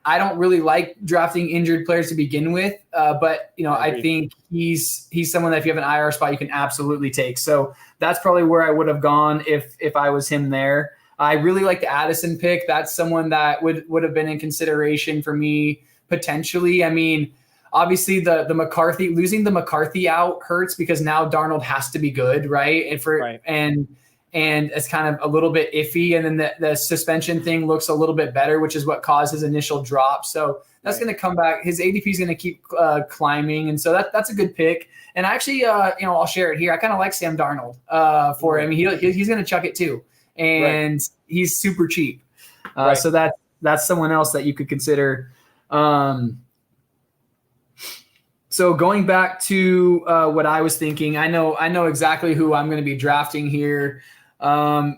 I don't really like drafting injured players to begin with, but I think he's someone that if you have an IR spot, you can absolutely take. So that's probably where I would have gone if I was him there. I really like the Addison pick. That's someone that would have been in consideration for me potentially. I mean, obviously the McCarthy, losing the McCarthy out hurts because now Darnold has to be good, right? And it's kind of a little bit iffy. And then the suspension thing looks a little bit better, which is what caused his initial drop. So that's going to come back. His ADP is going to keep climbing. And so that's a good pick. And actually, I'll share it here. I kind of like Sam Darnold for him. He's going to chuck it too. And he's super cheap. So that's someone else that you could consider. So going back to what I was thinking, I know exactly who I'm going to be drafting here. And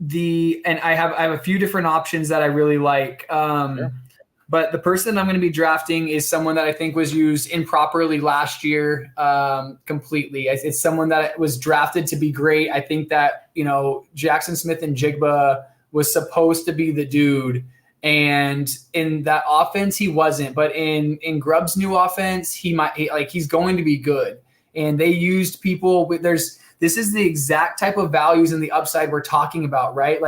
I have a few different options that I really like. Sure. But the person I'm going to be drafting is someone that I think was used improperly last year, completely. It's someone that was drafted to be great. I think that, Jackson Smith-Njigba was supposed to be the dude. And in that offense, he wasn't. But in Grubb's new offense, he's going to be good. And they used people this is the exact type of values and the upside we're talking about, right?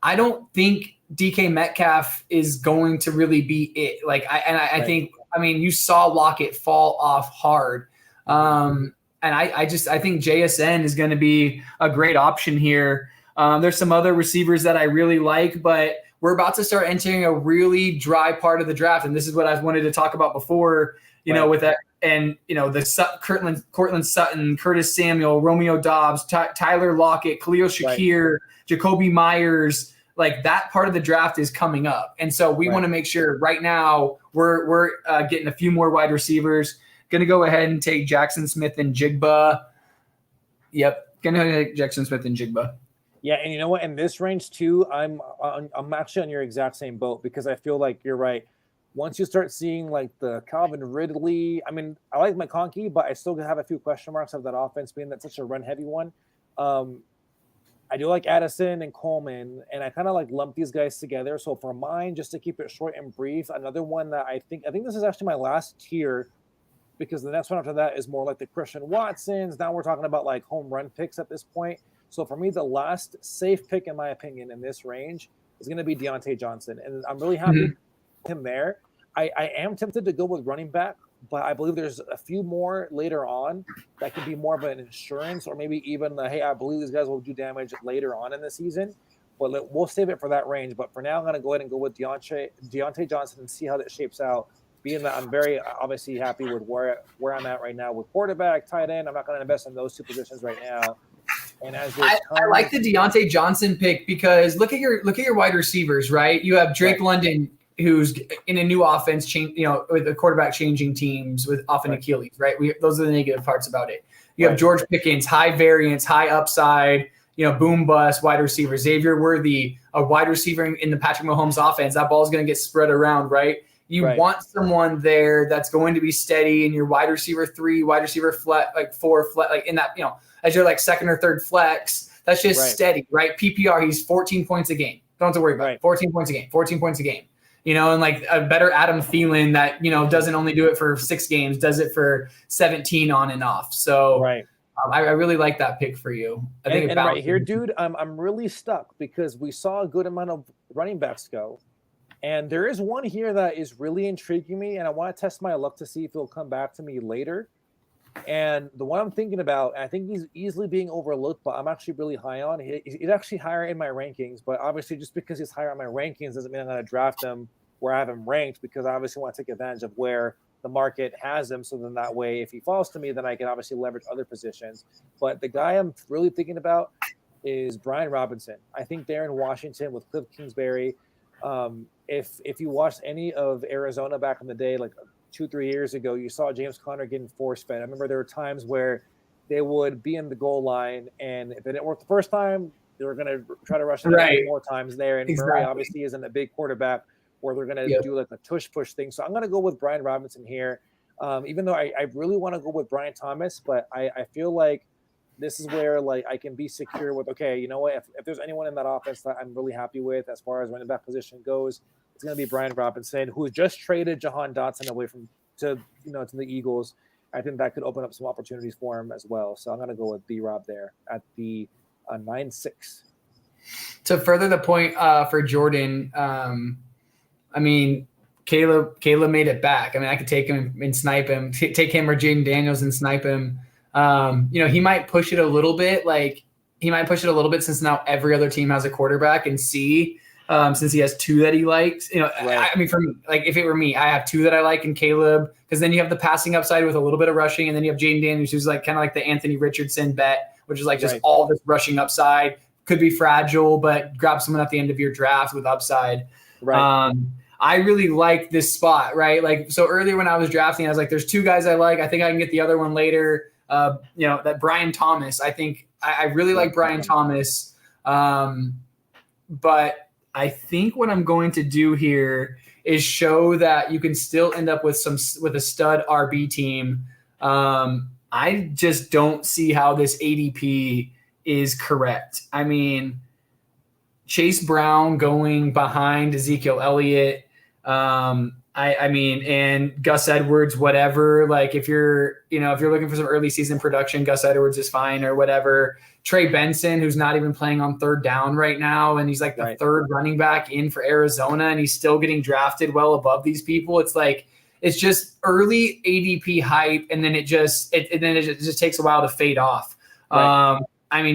I don't think DK Metcalf is going to really be it. I think, you saw Lockett fall off hard. And I think JSN is going to be a great option here. There's some other receivers that I really like, but we're about to start entering a really dry part of the draft. And this is what I wanted to talk about before, with that. And, the Cortland Sutton, Curtis Samuel, Romeo Dobbs, Tyler Lockett, Khalil Shakir, Jacoby Myers, that part of the draft is coming up. And so we want to make sure right now we're getting a few more wide receivers. Going to go ahead and take Jackson Smith-Njigba. Yep. Going to take Jackson Smith-Njigba. Yeah, and you know what? In this range too, I'm actually on your exact same boat because I feel like you're right. Once you start seeing the Calvin Ridley, I like McConkey, but I still have a few question marks of that offense being that such a run-heavy one. I do like Addison and Coleman, and I kind of lump these guys together. So for mine, just to keep it short and brief, another one that I think this is actually my last tier because the next one after that is more like the Christian Watsons. Now we're talking about home run picks at this point. So for me, the last safe pick, in my opinion, in this range is going to be Deontay Johnson. And I'm really happy with him there. I am tempted to go with running back, but I believe there's a few more later on that could be more of an insurance or maybe even hey, I believe these guys will do damage later on in the season. But we'll save it for that range. But for now, I'm going to go ahead and go with Deontay Johnson and see how that shapes out. Being that I'm very obviously happy with where I'm at right now with quarterback, tight end. I'm not going to invest in those two positions right now. And I like the Deontay Johnson pick because look at your wide receivers, right? You have Drake London, who's in a new offense, with the quarterback changing teams with often Achilles, right? Those are the negative parts about it. You have George Pickens, high variance, high upside, boom bust wide receiver. Xavier Worthy, a wide receiver in the Patrick Mahomes offense. That ball is going to get spread around, right? You want someone there that's going to be steady in your wide receiver 3, wide receiver flex, like 4 flex, like in that, as your like second or third flex. That's just steady, right? PPR, he's 14 points a game. Don't have to worry about it. 14 points a game, 14 points a game. And like a better Adam Thielen that, doesn't only do it for 6 games, does it for 17 on and off. So I really like that pick for you. I think right here, dude, I'm really stuck because we saw a good amount of running backs go. And there is one here that is really intriguing me, and I want to test my luck to see if he'll come back to me later. And the one I'm thinking about, I think he's easily being overlooked, but I'm actually really high on. He's actually higher in my rankings, but obviously just because he's higher on my rankings doesn't mean I'm going to draft him where I have him ranked, because I obviously want to take advantage of where the market has him. So then that way, if he falls to me, then I can obviously leverage other positions. But the guy I'm really thinking about is Brian Robinson. I think they're in Washington with Cliff Kingsbury. If you watched any of Arizona back in the day, like 2-3 years ago, you saw James Conner getting force fed. I remember there were times where they would be in the goal line, and if it didn't work the first time, they were going to try to rush it more times there. And Murray obviously isn't a big quarterback where they're going to do like a tush push thing. So I'm going to go with Brian Robinson here, even though I really want to go with Brian Thomas, but I feel like this is where like I can be secure with, okay, you know what, if there's anyone in that offense that I'm really happy with as far as running back position goes, it's going to be Brian Robinson, who just traded Jahan Dotson away to the Eagles. I think that could open up some opportunities for him as well. So I'm going to go with B-Rob there at the 9-6. To further the point for Jordan, Caleb made it back. I could take him and snipe him, take him or Jaden Daniels and snipe him. He might push it a little bit. Since now every other team has a quarterback, and since he has 2 that he likes, if it were me, I have 2 that I like in Caleb, because then you have the passing upside with a little bit of rushing, and then you have Jaden Daniels, who's like kind of like the Anthony Richardson bet, which is like just all this rushing upside. Could be fragile, but grab someone at the end of your draft with upside. I really like this spot, right? Like, so earlier when I was drafting, I was like, there's 2 guys I like. I think I can get the other one later. That Brian Thomas. I think I really like Brian Thomas. But I think what I'm going to do here is show that you can still end up with a stud RB team. I just don't see how this ADP is correct. Chase Brown going behind Ezekiel Elliott. And Gus Edwards, whatever. Like if you're looking for some early season production, Gus Edwards is fine or whatever. Trey Benson, who's not even playing on third down right now, and he's like the third running back in for Arizona, and he's still getting drafted well above these people. It's like it's just early ADP hype, and then it just takes a while to fade off.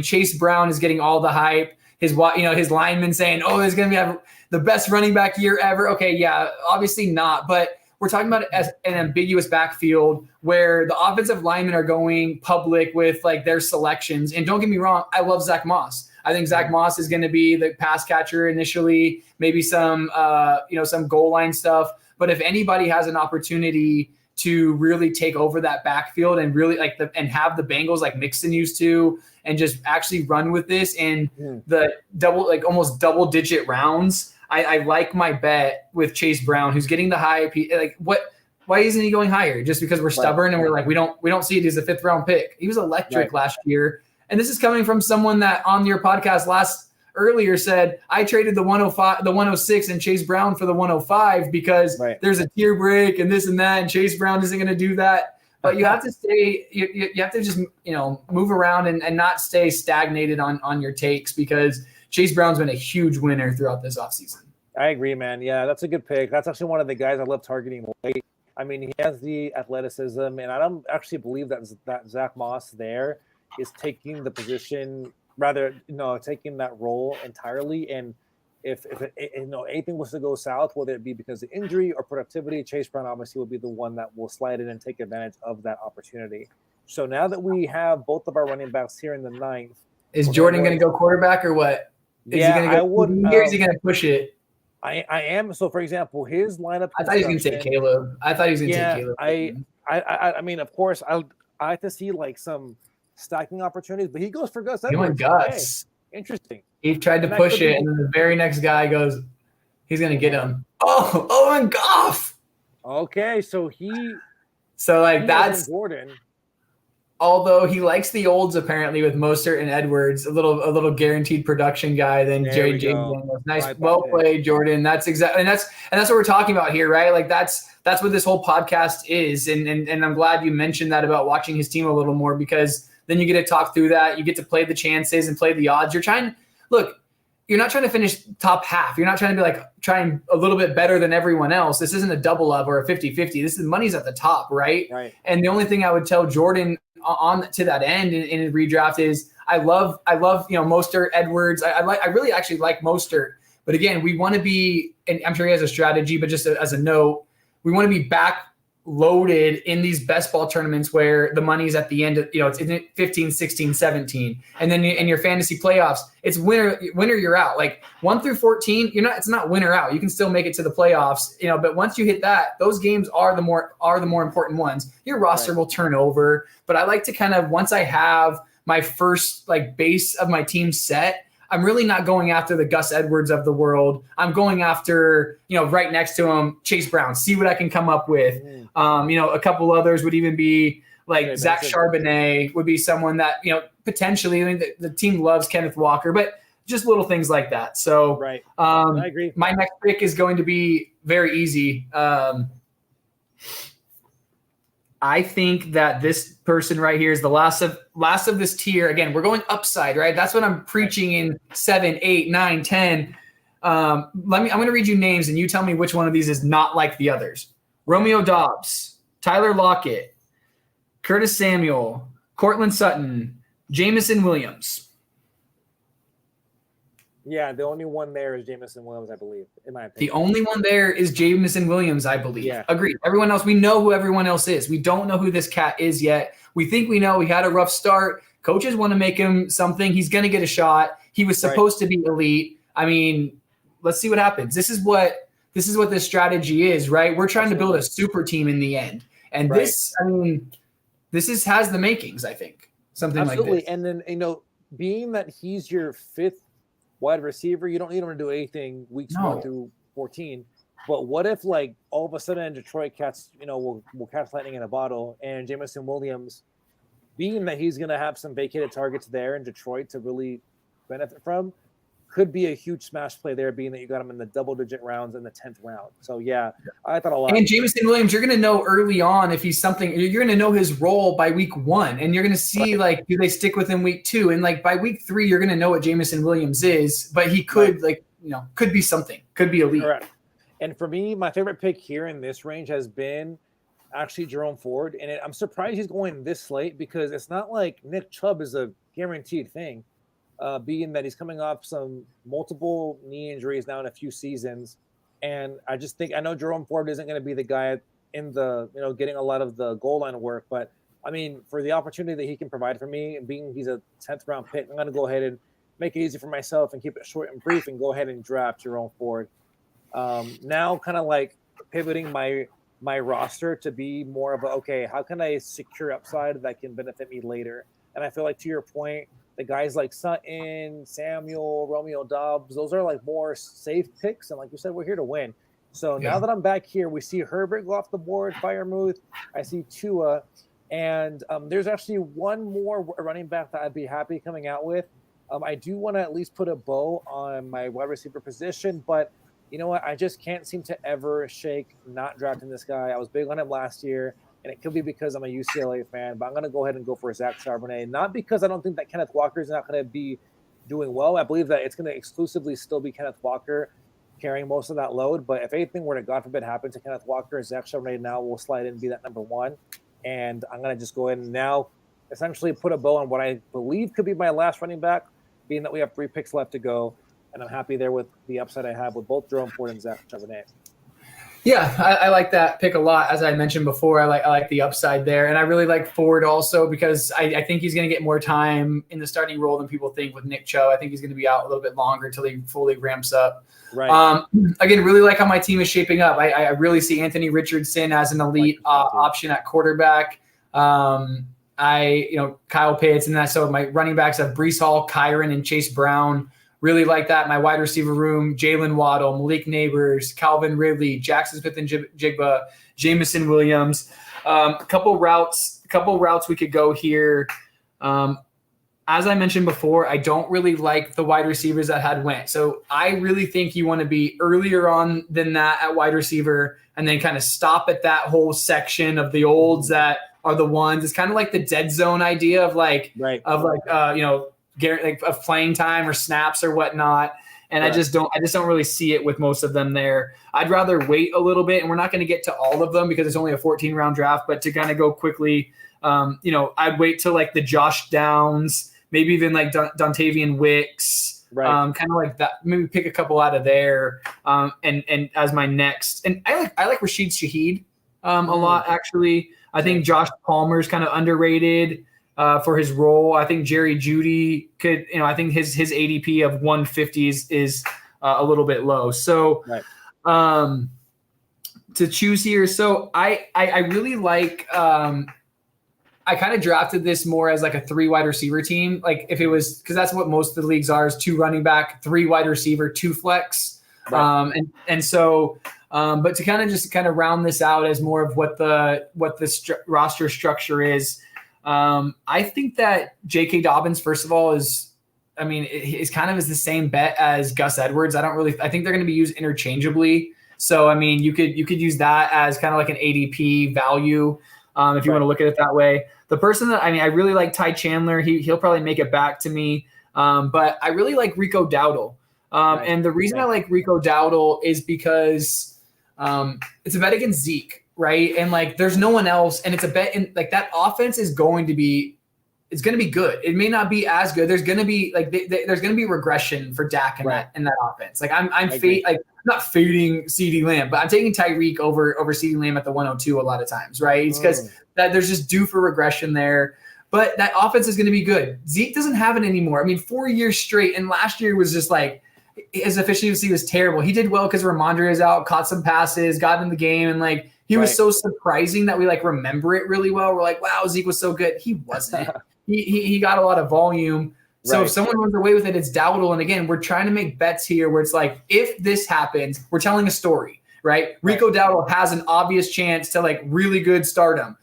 Chase Brown is getting all the hype. His linemen saying, "Oh, there's going to be the best running back year ever." Okay, yeah, obviously not, but we're talking about it as an ambiguous backfield where the offensive linemen are going public with like their selections. And don't get me wrong, I love Zach Moss. I think Zach Moss is going to be the pass catcher initially, maybe some goal line stuff. But if anybody has an opportunity to really take over that backfield and really and have the Bengals like Mixon used to, and just actually run with this in the almost double digit rounds, I like my bet with Chase Brown, who's getting the hype. Why isn't he going higher? Just because we're stubborn and we're like, we don't see it as a 5th round pick. He was electric last year. And this is coming from someone that on your podcast earlier said, I traded the 105, the 106 and Chase Brown for the 105 because there's a tier break and this and that, and Chase Brown isn't going to do that. But you have to stay, you have to just, move around and not stay stagnated on your takes, because Chase Brown's been a huge winner throughout this offseason. I agree, man. Yeah, that's a good pick. That's actually one of the guys I love targeting late. He has the athleticism, and I don't actually believe that Zach Moss there is taking the position, taking that role entirely. And if anything was to go south, whether it be because of injury or productivity, Chase Brown obviously will be the one that will slide in and take advantage of that opportunity. So now that we have both of our running backs here in the 9th, is Jordan going to go quarterback or what? Is he going to go here? Is he going to push it? I am. So, for example, his lineup. I thought he was going to take Caleb. Of course, I have to see like some stacking opportunities, but he goes for Gus Edwards. You want Gus? Interesting. He tried to And that push could be- it, and then the very next guy goes, he's going to get him. Oh, Owen Goff. Okay, so he So, that's – Jordan. although he likes the olds apparently with Mostert and Edwards, a little guaranteed production guy than Jerry J. Nice, well played, Jordan. That's exactly, and that's what we're talking about here, right? Like that's what this whole podcast is, and I'm glad you mentioned that about watching his team a little more, because then you get to talk through that, you get to play the chances and play the odds. You're not trying to finish top half. You're not trying to be trying a little bit better than everyone else. This isn't a double up or a 50-50. This is money's at the top, right? Right. And the only thing I would tell Jordan on to that end in his redraft is I love Mostert, Edwards. I really actually like Mostert, but again, we want to be, and I'm sure he has a strategy, but just as a note, we want to be back loaded in these best ball tournaments where the money's at the end of, it's in 15, 16, 17. And then in your fantasy playoffs, it's winner you're out. 1 through 14, it's not winner out. You can still make it to the playoffs, but once you hit that, those games are the more important ones. Your roster will turn over, but I like to kind of, once I have my first base of my team set, I'm really not going after the Gus Edwards of the world. I'm going after, right next to him, Chase Brown, see what I can come up with. A couple others would even be Zach Charbonnet would be someone that, potentially, I mean, the team loves Kenneth Walker, but just little things like that. So I agree. My next pick is going to be very easy. I think that this person right here is the last of this tier. Again, we're going upside, right? That's what I'm preaching in 7, 8, 9, 10. I'm going to read you names and you tell me which one of these is not like the others. Romeo Doubs, Tyler Lockett, Curtis Samuel, Cortland Sutton, Jameson Williams. Yeah, the only one there is Jameson Williams, I believe, in my opinion. The only one there is Jameson Williams, I believe. Yeah. Agreed. Everyone else, we know who everyone else is. We don't know who this cat is yet. We think we know. He had a rough start. Coaches want to make him something. He's going to get a shot. He was supposed to be elite. I mean, let's see what happens. This is what this strategy is, right? We're trying to build a super team in the end. And this has the makings, I think. Something like this. And then, being that he's your fifth wide receiver, you don't need him to do anything weeks 1 through 14. But what if all of a sudden Detroit Cats, will catch lightning in a bottle, and Jameson Williams, being that he's going to have some vacated targets there in Detroit to really benefit from, could be a huge smash play there, being that you got him in the double-digit rounds in the 10th round. So, I thought a lot. And Jameson Williams, you're going to know early on if he's something. You're going to know his role by week 1, and you're going to see, do they stick with him week 2? And, by week 3, you're going to know what Jameson Williams is, but he could, could be something. Could be elite. Correct. And for me, my favorite pick here in this range has been actually Jerome Ford. And I'm surprised he's going this late, because it's not like Nick Chubb is a guaranteed thing. Being that he's coming off some multiple knee injuries now in a few seasons. And I just think, I know Jerome Ford isn't going to be the guy in the, getting a lot of the goal line work, but I mean, for the opportunity that he can provide for me, and being he's a 10th round pick, I'm going to go ahead and make it easy for myself and keep it short and brief and go ahead and draft Jerome Ford. Now kind of pivoting my roster to be more of how can I secure upside that can benefit me later? And I feel to your point, the guys like Sutton, Samuel, Romeo Doubs, those are more safe picks. And like you said, we're here to win. So now that I'm back here, we see Herbert go off the board, Freiermuth. I see Tua. And there's actually one more running back that I'd be happy coming out with. I do want to at least put a bow on my wide receiver position, but you know what? I just can't seem to ever shake not drafting this guy. I was big on him last year. And it could be because I'm a UCLA fan, but I'm going to go ahead and go for Zach Charbonnet. Not because I don't think that Kenneth Walker is not going to be doing well. I believe that it's going to exclusively still be Kenneth Walker carrying most of that load. But if anything were to, God forbid, happen to Kenneth Walker, Zach Charbonnet now will slide in and be that number 1. And I'm going to just go ahead and now essentially put a bow on what I believe could be my last running back, being that we have 3 picks left to go. And I'm happy there with the upside I have with both Jerome Ford and Zach Charbonnet. Yeah, I like that pick a lot. As I mentioned before, I like the upside there. And I really like Ford also, because I think he's going to get more time in the starting role than people think with Nick Chubb. I think he's going to be out a little bit longer until he fully ramps up. Right. Again, really like how my team is shaping up. I really see Anthony Richardson as an elite option at quarterback. Kyle Pitts, and that. So my running backs have Breece Hall, Kyron, and Chase Brown. Really like that. My wide receiver room: Jalen Waddle, Malik Neighbors, Calvin Ridley, Jackson Smith and Jigba, Jameson Williams. A couple routes we could go here. As I mentioned before, I don't really like the wide receivers that had went. So I really think you want to be earlier on than that at wide receiver, and then kind of stop at that whole section of the olds that are the ones. It's kind of like the dead zone idea of of playing time or snaps or whatnot. And right. I just don't really see it with most of them there. I'd rather wait a little bit, and we're not going to get to all of them because it's only a 14-round draft, but to kind of go quickly, I'd wait till like the Josh Downs, maybe even like Dontavian Wicks, right. Kind of like that. Maybe pick a couple out of there, and as my next. And I like Rashid Shaheed a lot, actually. I think Josh Palmer's kind of underrated for his role. I think Jerry Jeudy could, I think his ADP of 150 is a little bit low. So right. To choose here, so I really like. I kind of drafted this more as like a 3 wide receiver team. Like if it was, because that's what most of the leagues are, is 2 running back, 3 wide receiver, 2 flex. Right. But to kind of round this out as more of what the roster structure is, I think that J.K. Dobbins, first of all, is kind of the same bet as Gus Edwards. I think they're going to be used interchangeably. So, I mean, you could use that as kind of like an ADP value. If you want to look at it that way. The person that I really like Ty Chandler. He'll probably make it back to me. But I really like Rico Dowdle. And the reason I like Rico Dowdle is because it's a bet against Zeke, right? And like there's no one else, and it's a bet in like that offense is going to be good. It may not be as good. There's going to be there's going to be regression for Dak in that offense. Like I'm not fading CeeDee Lamb, but I'm taking Tyreek over CeeDee Lamb at the 102 a lot of times, right? It's because that there's just due for regression there. But that offense is going to be good. Zeke doesn't have it anymore. 4 years straight, and last year was just like his efficiency was terrible. He did well because Ramondre is out, caught some passes, got in the game, and like he was so surprising that we like remember it really well. We're like, wow, Zeke was so good. He wasn't. He got a lot of volume. So if someone runs away with it, it's Dowdle. And again, we're trying to make bets here where it's like, if this happens, we're telling a story, right? Rico Dowdle has an obvious chance to like really good stardom.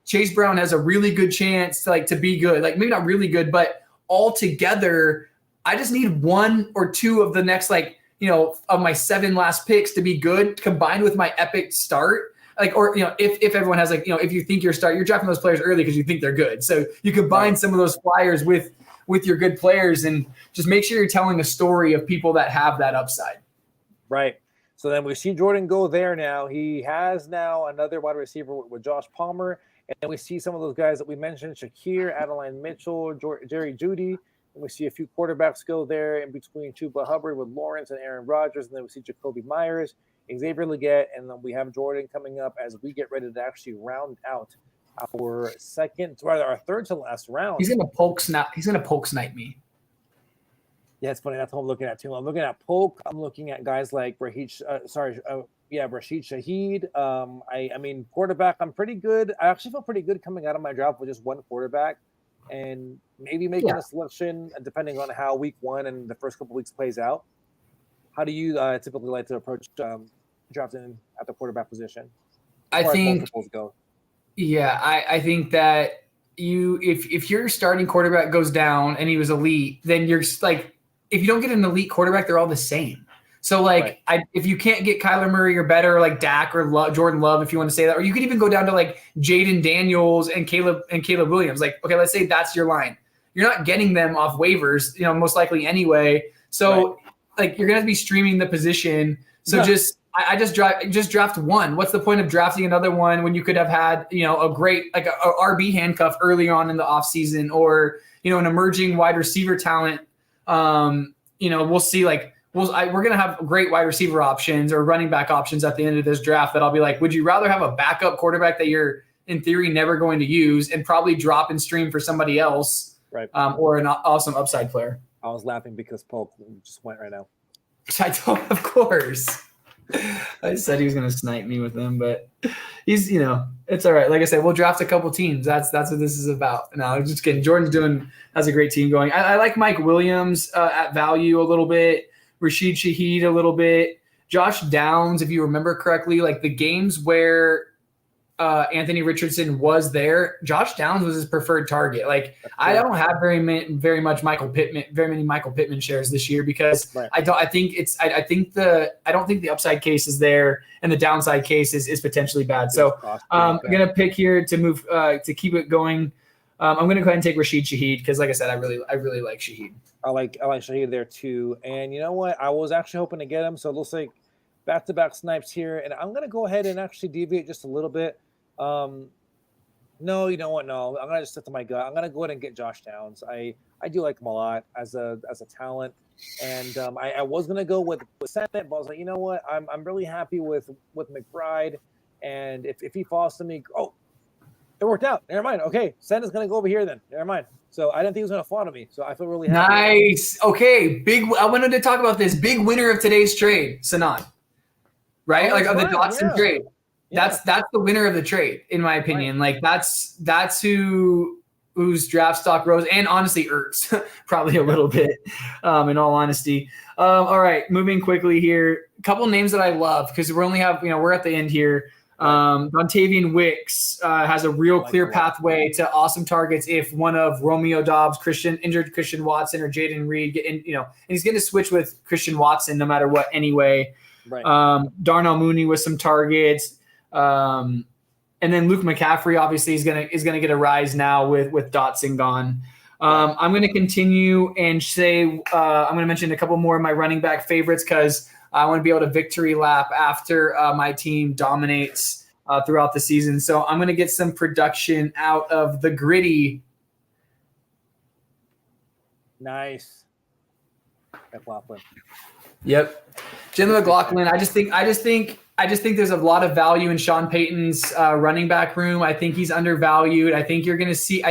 Chase Brown has a really good chance to be good. Like maybe not really good, but altogether, I just need 1 or 2 of the next of my 7 last picks to be good combined with my epic start. If everyone has if you think you're drafting those players early because you think they're good. So you combine some of those flyers with your good players and just make sure you're telling a story of people that have that upside. Right. So then we see Jordan go there now. He has now another wide receiver with Josh Palmer. And then we see some of those guys that we mentioned, Shakir, Adeline Mitchell, Jerry Jeudy. And we see a few quarterbacks go there in between Chuba Hubbard with Lawrence and Aaron Rodgers. And then we see Jacoby Myers, Xavier Legette, and then we have Jordan coming up as we get ready to actually round out our third to last round. He's gonna poke snipe me. Yeah, it's funny. That's what I'm looking at too. I'm looking at poke. I'm looking at guys like Rashid Shaheed. I mean, quarterback. I'm pretty good. I actually feel pretty good coming out of my draft with just 1 quarterback, and maybe making a selection depending on how week 1 and the first couple weeks plays out. How do you typically like to approach drafting at the quarterback position? I think that if your starting quarterback goes down and he was elite, then you're like, if you don't get an elite quarterback, they're all the same. So if you can't get Kyler Murray or better, like Dak or Jordan Love, if you want to say that, or you could even go down to like Jaden Daniels and Caleb Williams. Like, okay, let's say that's your line. You're not getting them off waivers, most likely anyway. So like you're gonna have to be streaming the position. So I just draft 1. What's the point of drafting another one when you could have had a great a RB handcuff early on in the offseason or an emerging wide receiver talent? We'll see. We're gonna have great wide receiver options or running back options at the end of this draft that I'll be like, would you rather have a backup quarterback that you're in theory never going to use and probably drop and stream for somebody else, or an awesome upside player? I was laughing because Polk just went right now. I don't, of course. I said he was going to snipe me with him, but he's, it's all right. Like I said, we'll draft a couple teams. That's what this is about. No, I'm just kidding. Jordan's has a great team going. I like Mike Williams at value a little bit, Rashid Shaheed a little bit, Josh Downs, if you remember correctly, like the games where Anthony Richardson was there, Josh Downs was his preferred target. Like I don't have very much Michael Pittman, very many Michael Pittman shares this year because I don't think the upside case is there and the downside case is potentially bad. So I'm gonna pick here to move to keep it going. I'm gonna go ahead and take Rashid Shaheed because, like I said, I really like Shaheed. I like Shaheed there too. And you know what? I was actually hoping to get him. So it looks like back-to-back snipes here. And I'm going to go ahead and actually deviate just a little bit. No, you know what? No, I'm going to just stick to my gut. I'm going to go ahead and get Josh Downs. I do like him a lot as a talent. And I was going to go with Senate, but I was like, you know what? I'm really happy with McBride. And if he falls to me, it worked out. Never mind. Okay, Senna's going to go over here then. Never mind. So I didn't think he was going to fall to me. So I feel really happy. Nice. Okay, I wanted to talk about this. Big winner of today's trade, Sanan. Right? Like of the Dotson trade. Yeah. That's the winner of the trade, in my opinion. Right. Like that's whose draft stock rose, and honestly Ertz probably a little bit, in all honesty. All right, moving quickly here. A couple names that I love because we're at the end here. Dontavian Wicks has a real clear pathway to awesome targets if one of Romeo Doubs, injured Christian Watson, or Jaden Reed get in, and he's going to switch with Christian Watson no matter what anyway. Right. Darnell Mooney with some targets. And then Luke McCaffrey obviously is gonna get a rise now with Dotson gone. I'm going to continue and say I'm going to mention a couple more of my running back favorites because I want to be able to victory lap after my team dominates throughout the season. So I'm going to get some production out of the Gritty. Nice. McLaughlin. Yep. Jim McLaughlin. I just think there's a lot of value in Sean Payton's running back room. I think he's undervalued. I think you're going to see.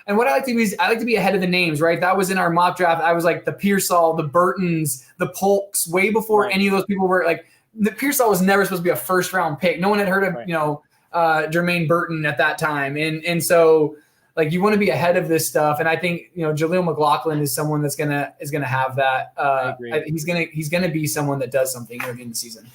And what I like to do is I like to be ahead of the names, right? That was in our mock draft. I was like the Pearsall, the Burtons, the Polks, way before any of those people were like. The Pearsall was never supposed to be a first round pick. No one had heard of Jermaine Burton at that time, and so like you want to be ahead of this stuff. And I think Jaleel McLaughlin is someone that's gonna have that. He's gonna be someone that does something early in the season.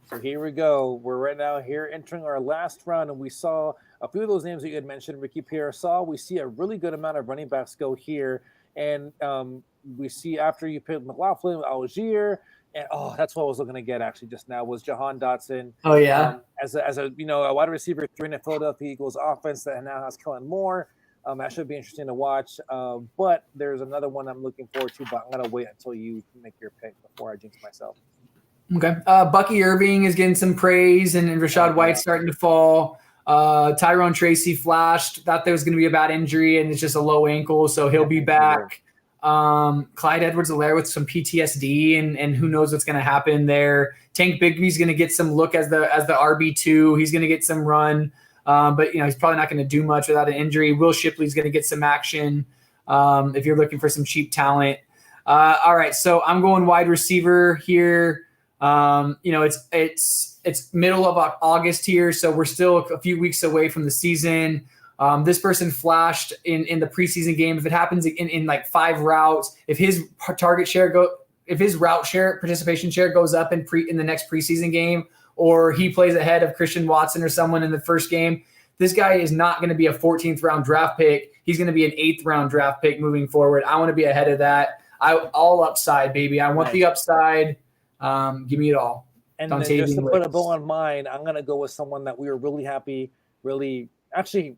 So here we go. We're right now here entering our last round, and we saw a few of those names that you had mentioned, Ricky Pearsall. We see a really good amount of running backs go here, and we see after you picked McLaughlin, Algier, and that's what I was looking to get actually just now was Jahan Dotson. Oh yeah, as a wide receiver in the Philadelphia Eagles offense that now has Kellen Moore. That should be interesting to watch. But there's another one I'm looking forward to, but I'm gonna wait until you make your pick before I jinx myself. Okay. Bucky Irving is getting some praise, and Rachaad White's starting to fall. Tyrone Tracy flashed. Thought there was going to be a bad injury, and it's just a low ankle, so he'll be back. Clyde Edwards-Helaire with some PTSD, and who knows what's going to happen there. Tank Bigby's going to get some look as the RB2. He's going to get some run, but he's probably not going to do much without an injury. Will Shipley's going to get some action if you're looking for some cheap talent. All right, so I'm going wide receiver here. It's middle of August here, so we're still a few weeks away from the season. This person flashed in the preseason game. If it happens in like 5 routes, if his route share participation share goes up in the next preseason game, or he plays ahead of Christian Watson or someone in the first game, this guy is not going to be a 14th round draft pick. He's going to be an 8th round draft pick moving forward. I want to be ahead of that. All upside, baby. I want the upside. Give me it all. And then just to put a bow on mine, I'm going to go with someone that we were really actually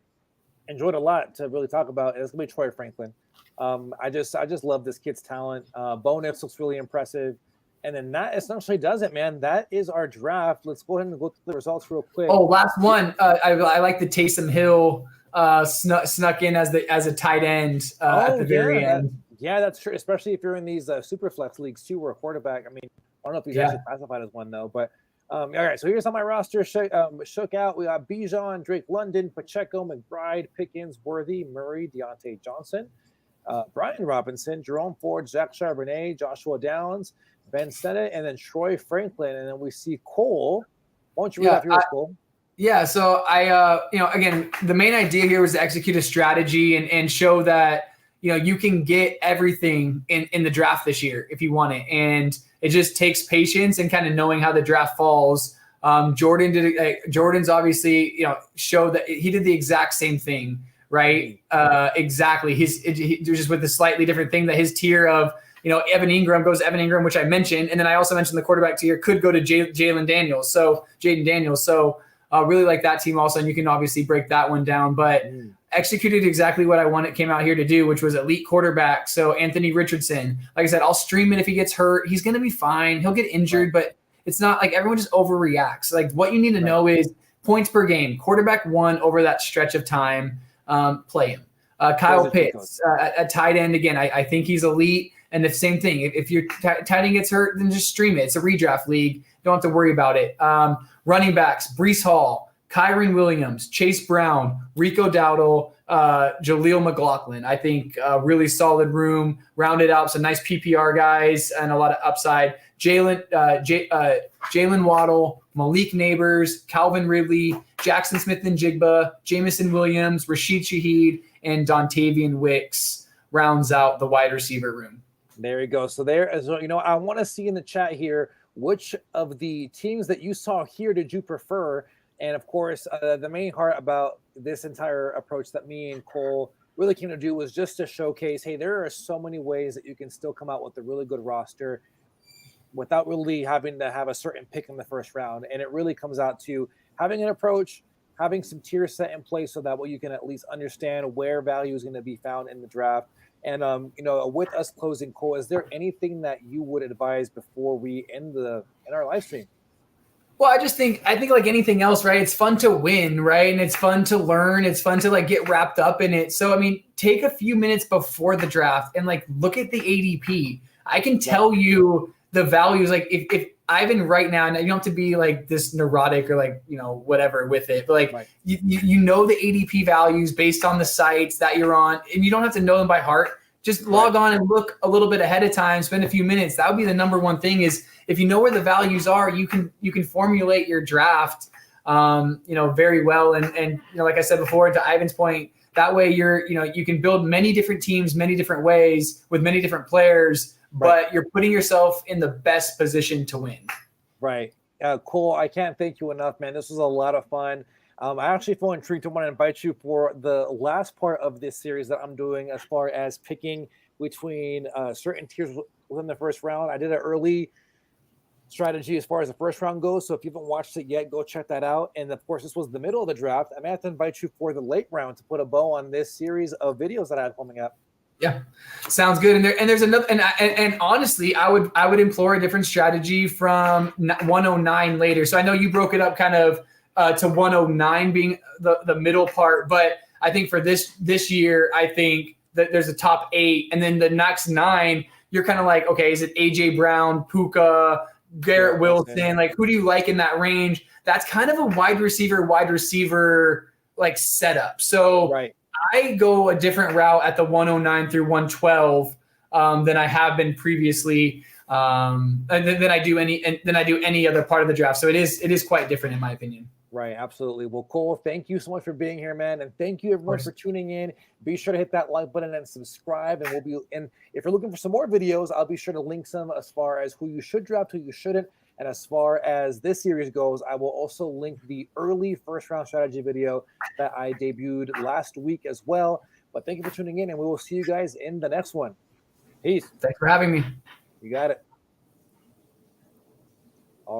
enjoyed a lot to really talk about. And it's going to be Troy Franklin. I just love this kid's talent. Bo Nix looks really impressive. And then that essentially does it, man. That is our draft. Let's go ahead and go through the results real quick. Oh, last one. I like the Taysom Hill snuck in as a tight end at the very end. Yeah, that's true. Especially if you're in these super flex leagues too, where a quarterback. I mean, I don't know if he's actually classified as one though, but all right. So here's how my roster shook out. We got Bijan, Drake London, Pacheco, McBride, Pickens, Worthy, Murray, Deontay Johnson. Brian Robinson, Jerome Ford, Zach Charbonnet, Joshua Downs, Ben Sennett, and then Troy Franklin. And then we see Cole. Why don't you read off yours, Cole? Yeah, so again, the main idea here was to execute a strategy and show that, you can get everything in the draft this year if you want it. And it just takes patience and kind of knowing how the draft falls. Jordan's obviously, showed that he did the exact same thing, right? Exactly. He's just with a slightly different thing, that his tier of, Evan Ingram goes Evan Ingram, which I mentioned. And then I also mentioned the quarterback tier could go to Jaden Daniels. So really like that team also. And you can obviously break that one down, but executed exactly what I came out here to do, which was elite quarterback. So Anthony Richardson, like I said, I'll stream it if he gets hurt. He's going to be fine. He'll get injured, but it's not like everyone just overreacts. Like what you need to know is points per game, quarterback 1 over that stretch of time, play him. Kyle Pitts, a tight end. Again, I think he's elite. And the same thing, if your tight end gets hurt, then just stream it. It's a redraft league. Don't have to worry about it. Running backs, Breece Hall, Kyron Williams, Chase Brown, Rico Dowdle, Jaleel McLaughlin. I think really solid room, rounded out some nice PPR guys and a lot of upside. Jalen Waddle, Malik Neighbors, Calvin Ridley, Jackson Smith-Njigba, Jamison Williams, Rashid Shaheed, and Dontavian Wicks rounds out the wide receiver room. There you go. So there, as well, I want to see in the chat here, which of the teams that you saw here did you prefer? And of course, the main part about this entire approach that me and Cole really came to do was just to showcase, hey, there are so many ways that you can still come out with a really good roster without really having to have a certain pick in the first round. And it really comes out to having an approach, having some tiers set in place so that way you can at least understand where value is going to be found in the draft. And, with us closing, Cole, is there anything that you would advise before we end our live stream? Well, I think like anything else, right? It's fun to win, right? And it's fun to learn. It's fun to get wrapped up in it. So, take a few minutes before the draft and look at the ADP. I can tell you the values. Like if Ivan right now, and you don't have to be this neurotic or whatever with it, but you know the ADP values based on the sites that you're on, and you don't have to know them by heart. Just log on and look a little bit ahead of time, spend a few minutes. That would be the number one thing is if you know where the values are, you can formulate your draft, very well. And like I said before, to Ivan's point, that way you can build many different teams, many different ways with many different players, but you're putting yourself in the best position to win. Right. Cool. I can't thank you enough, man. This was a lot of fun. I actually feel intrigued to want to invite you for the last part of this series that I'm doing as far as picking between certain tiers within the first round. I did an early strategy as far as the first round goes. So if you haven't watched it yet, go check that out. And of course, this was the middle of the draft. I may have to invite you for the late round to put a bow on this series of videos that I have coming up. Yeah, sounds good. And there's another, and honestly, I would implore a different strategy from 109 later. So I know you broke it up kind of to 109 being the middle part, but I think for this year, I think that there's a top 8, and then the next 9, you're kind of okay, is it AJ Brown, Puka, Garrett Wilson? Who do you like in that range? That's kind of a wide receiver setup. So right. I go a different route at the 109 through 112 than I have been previously, and then I do any other part of the draft. So it is quite different in my opinion. Right, absolutely. Well, Cole, thank you so much for being here, man, and thank you everyone for tuning in. Be sure to hit that like button and subscribe, and if you're looking for some more videos, I'll be sure to link some as far as who you should draft, who you shouldn't. And as far as this series goes, I will also link the early first round strategy video that I debuted last week as well. But thank you for tuning in, and we will see you guys in the next one. Peace. Thanks for having me. You got it.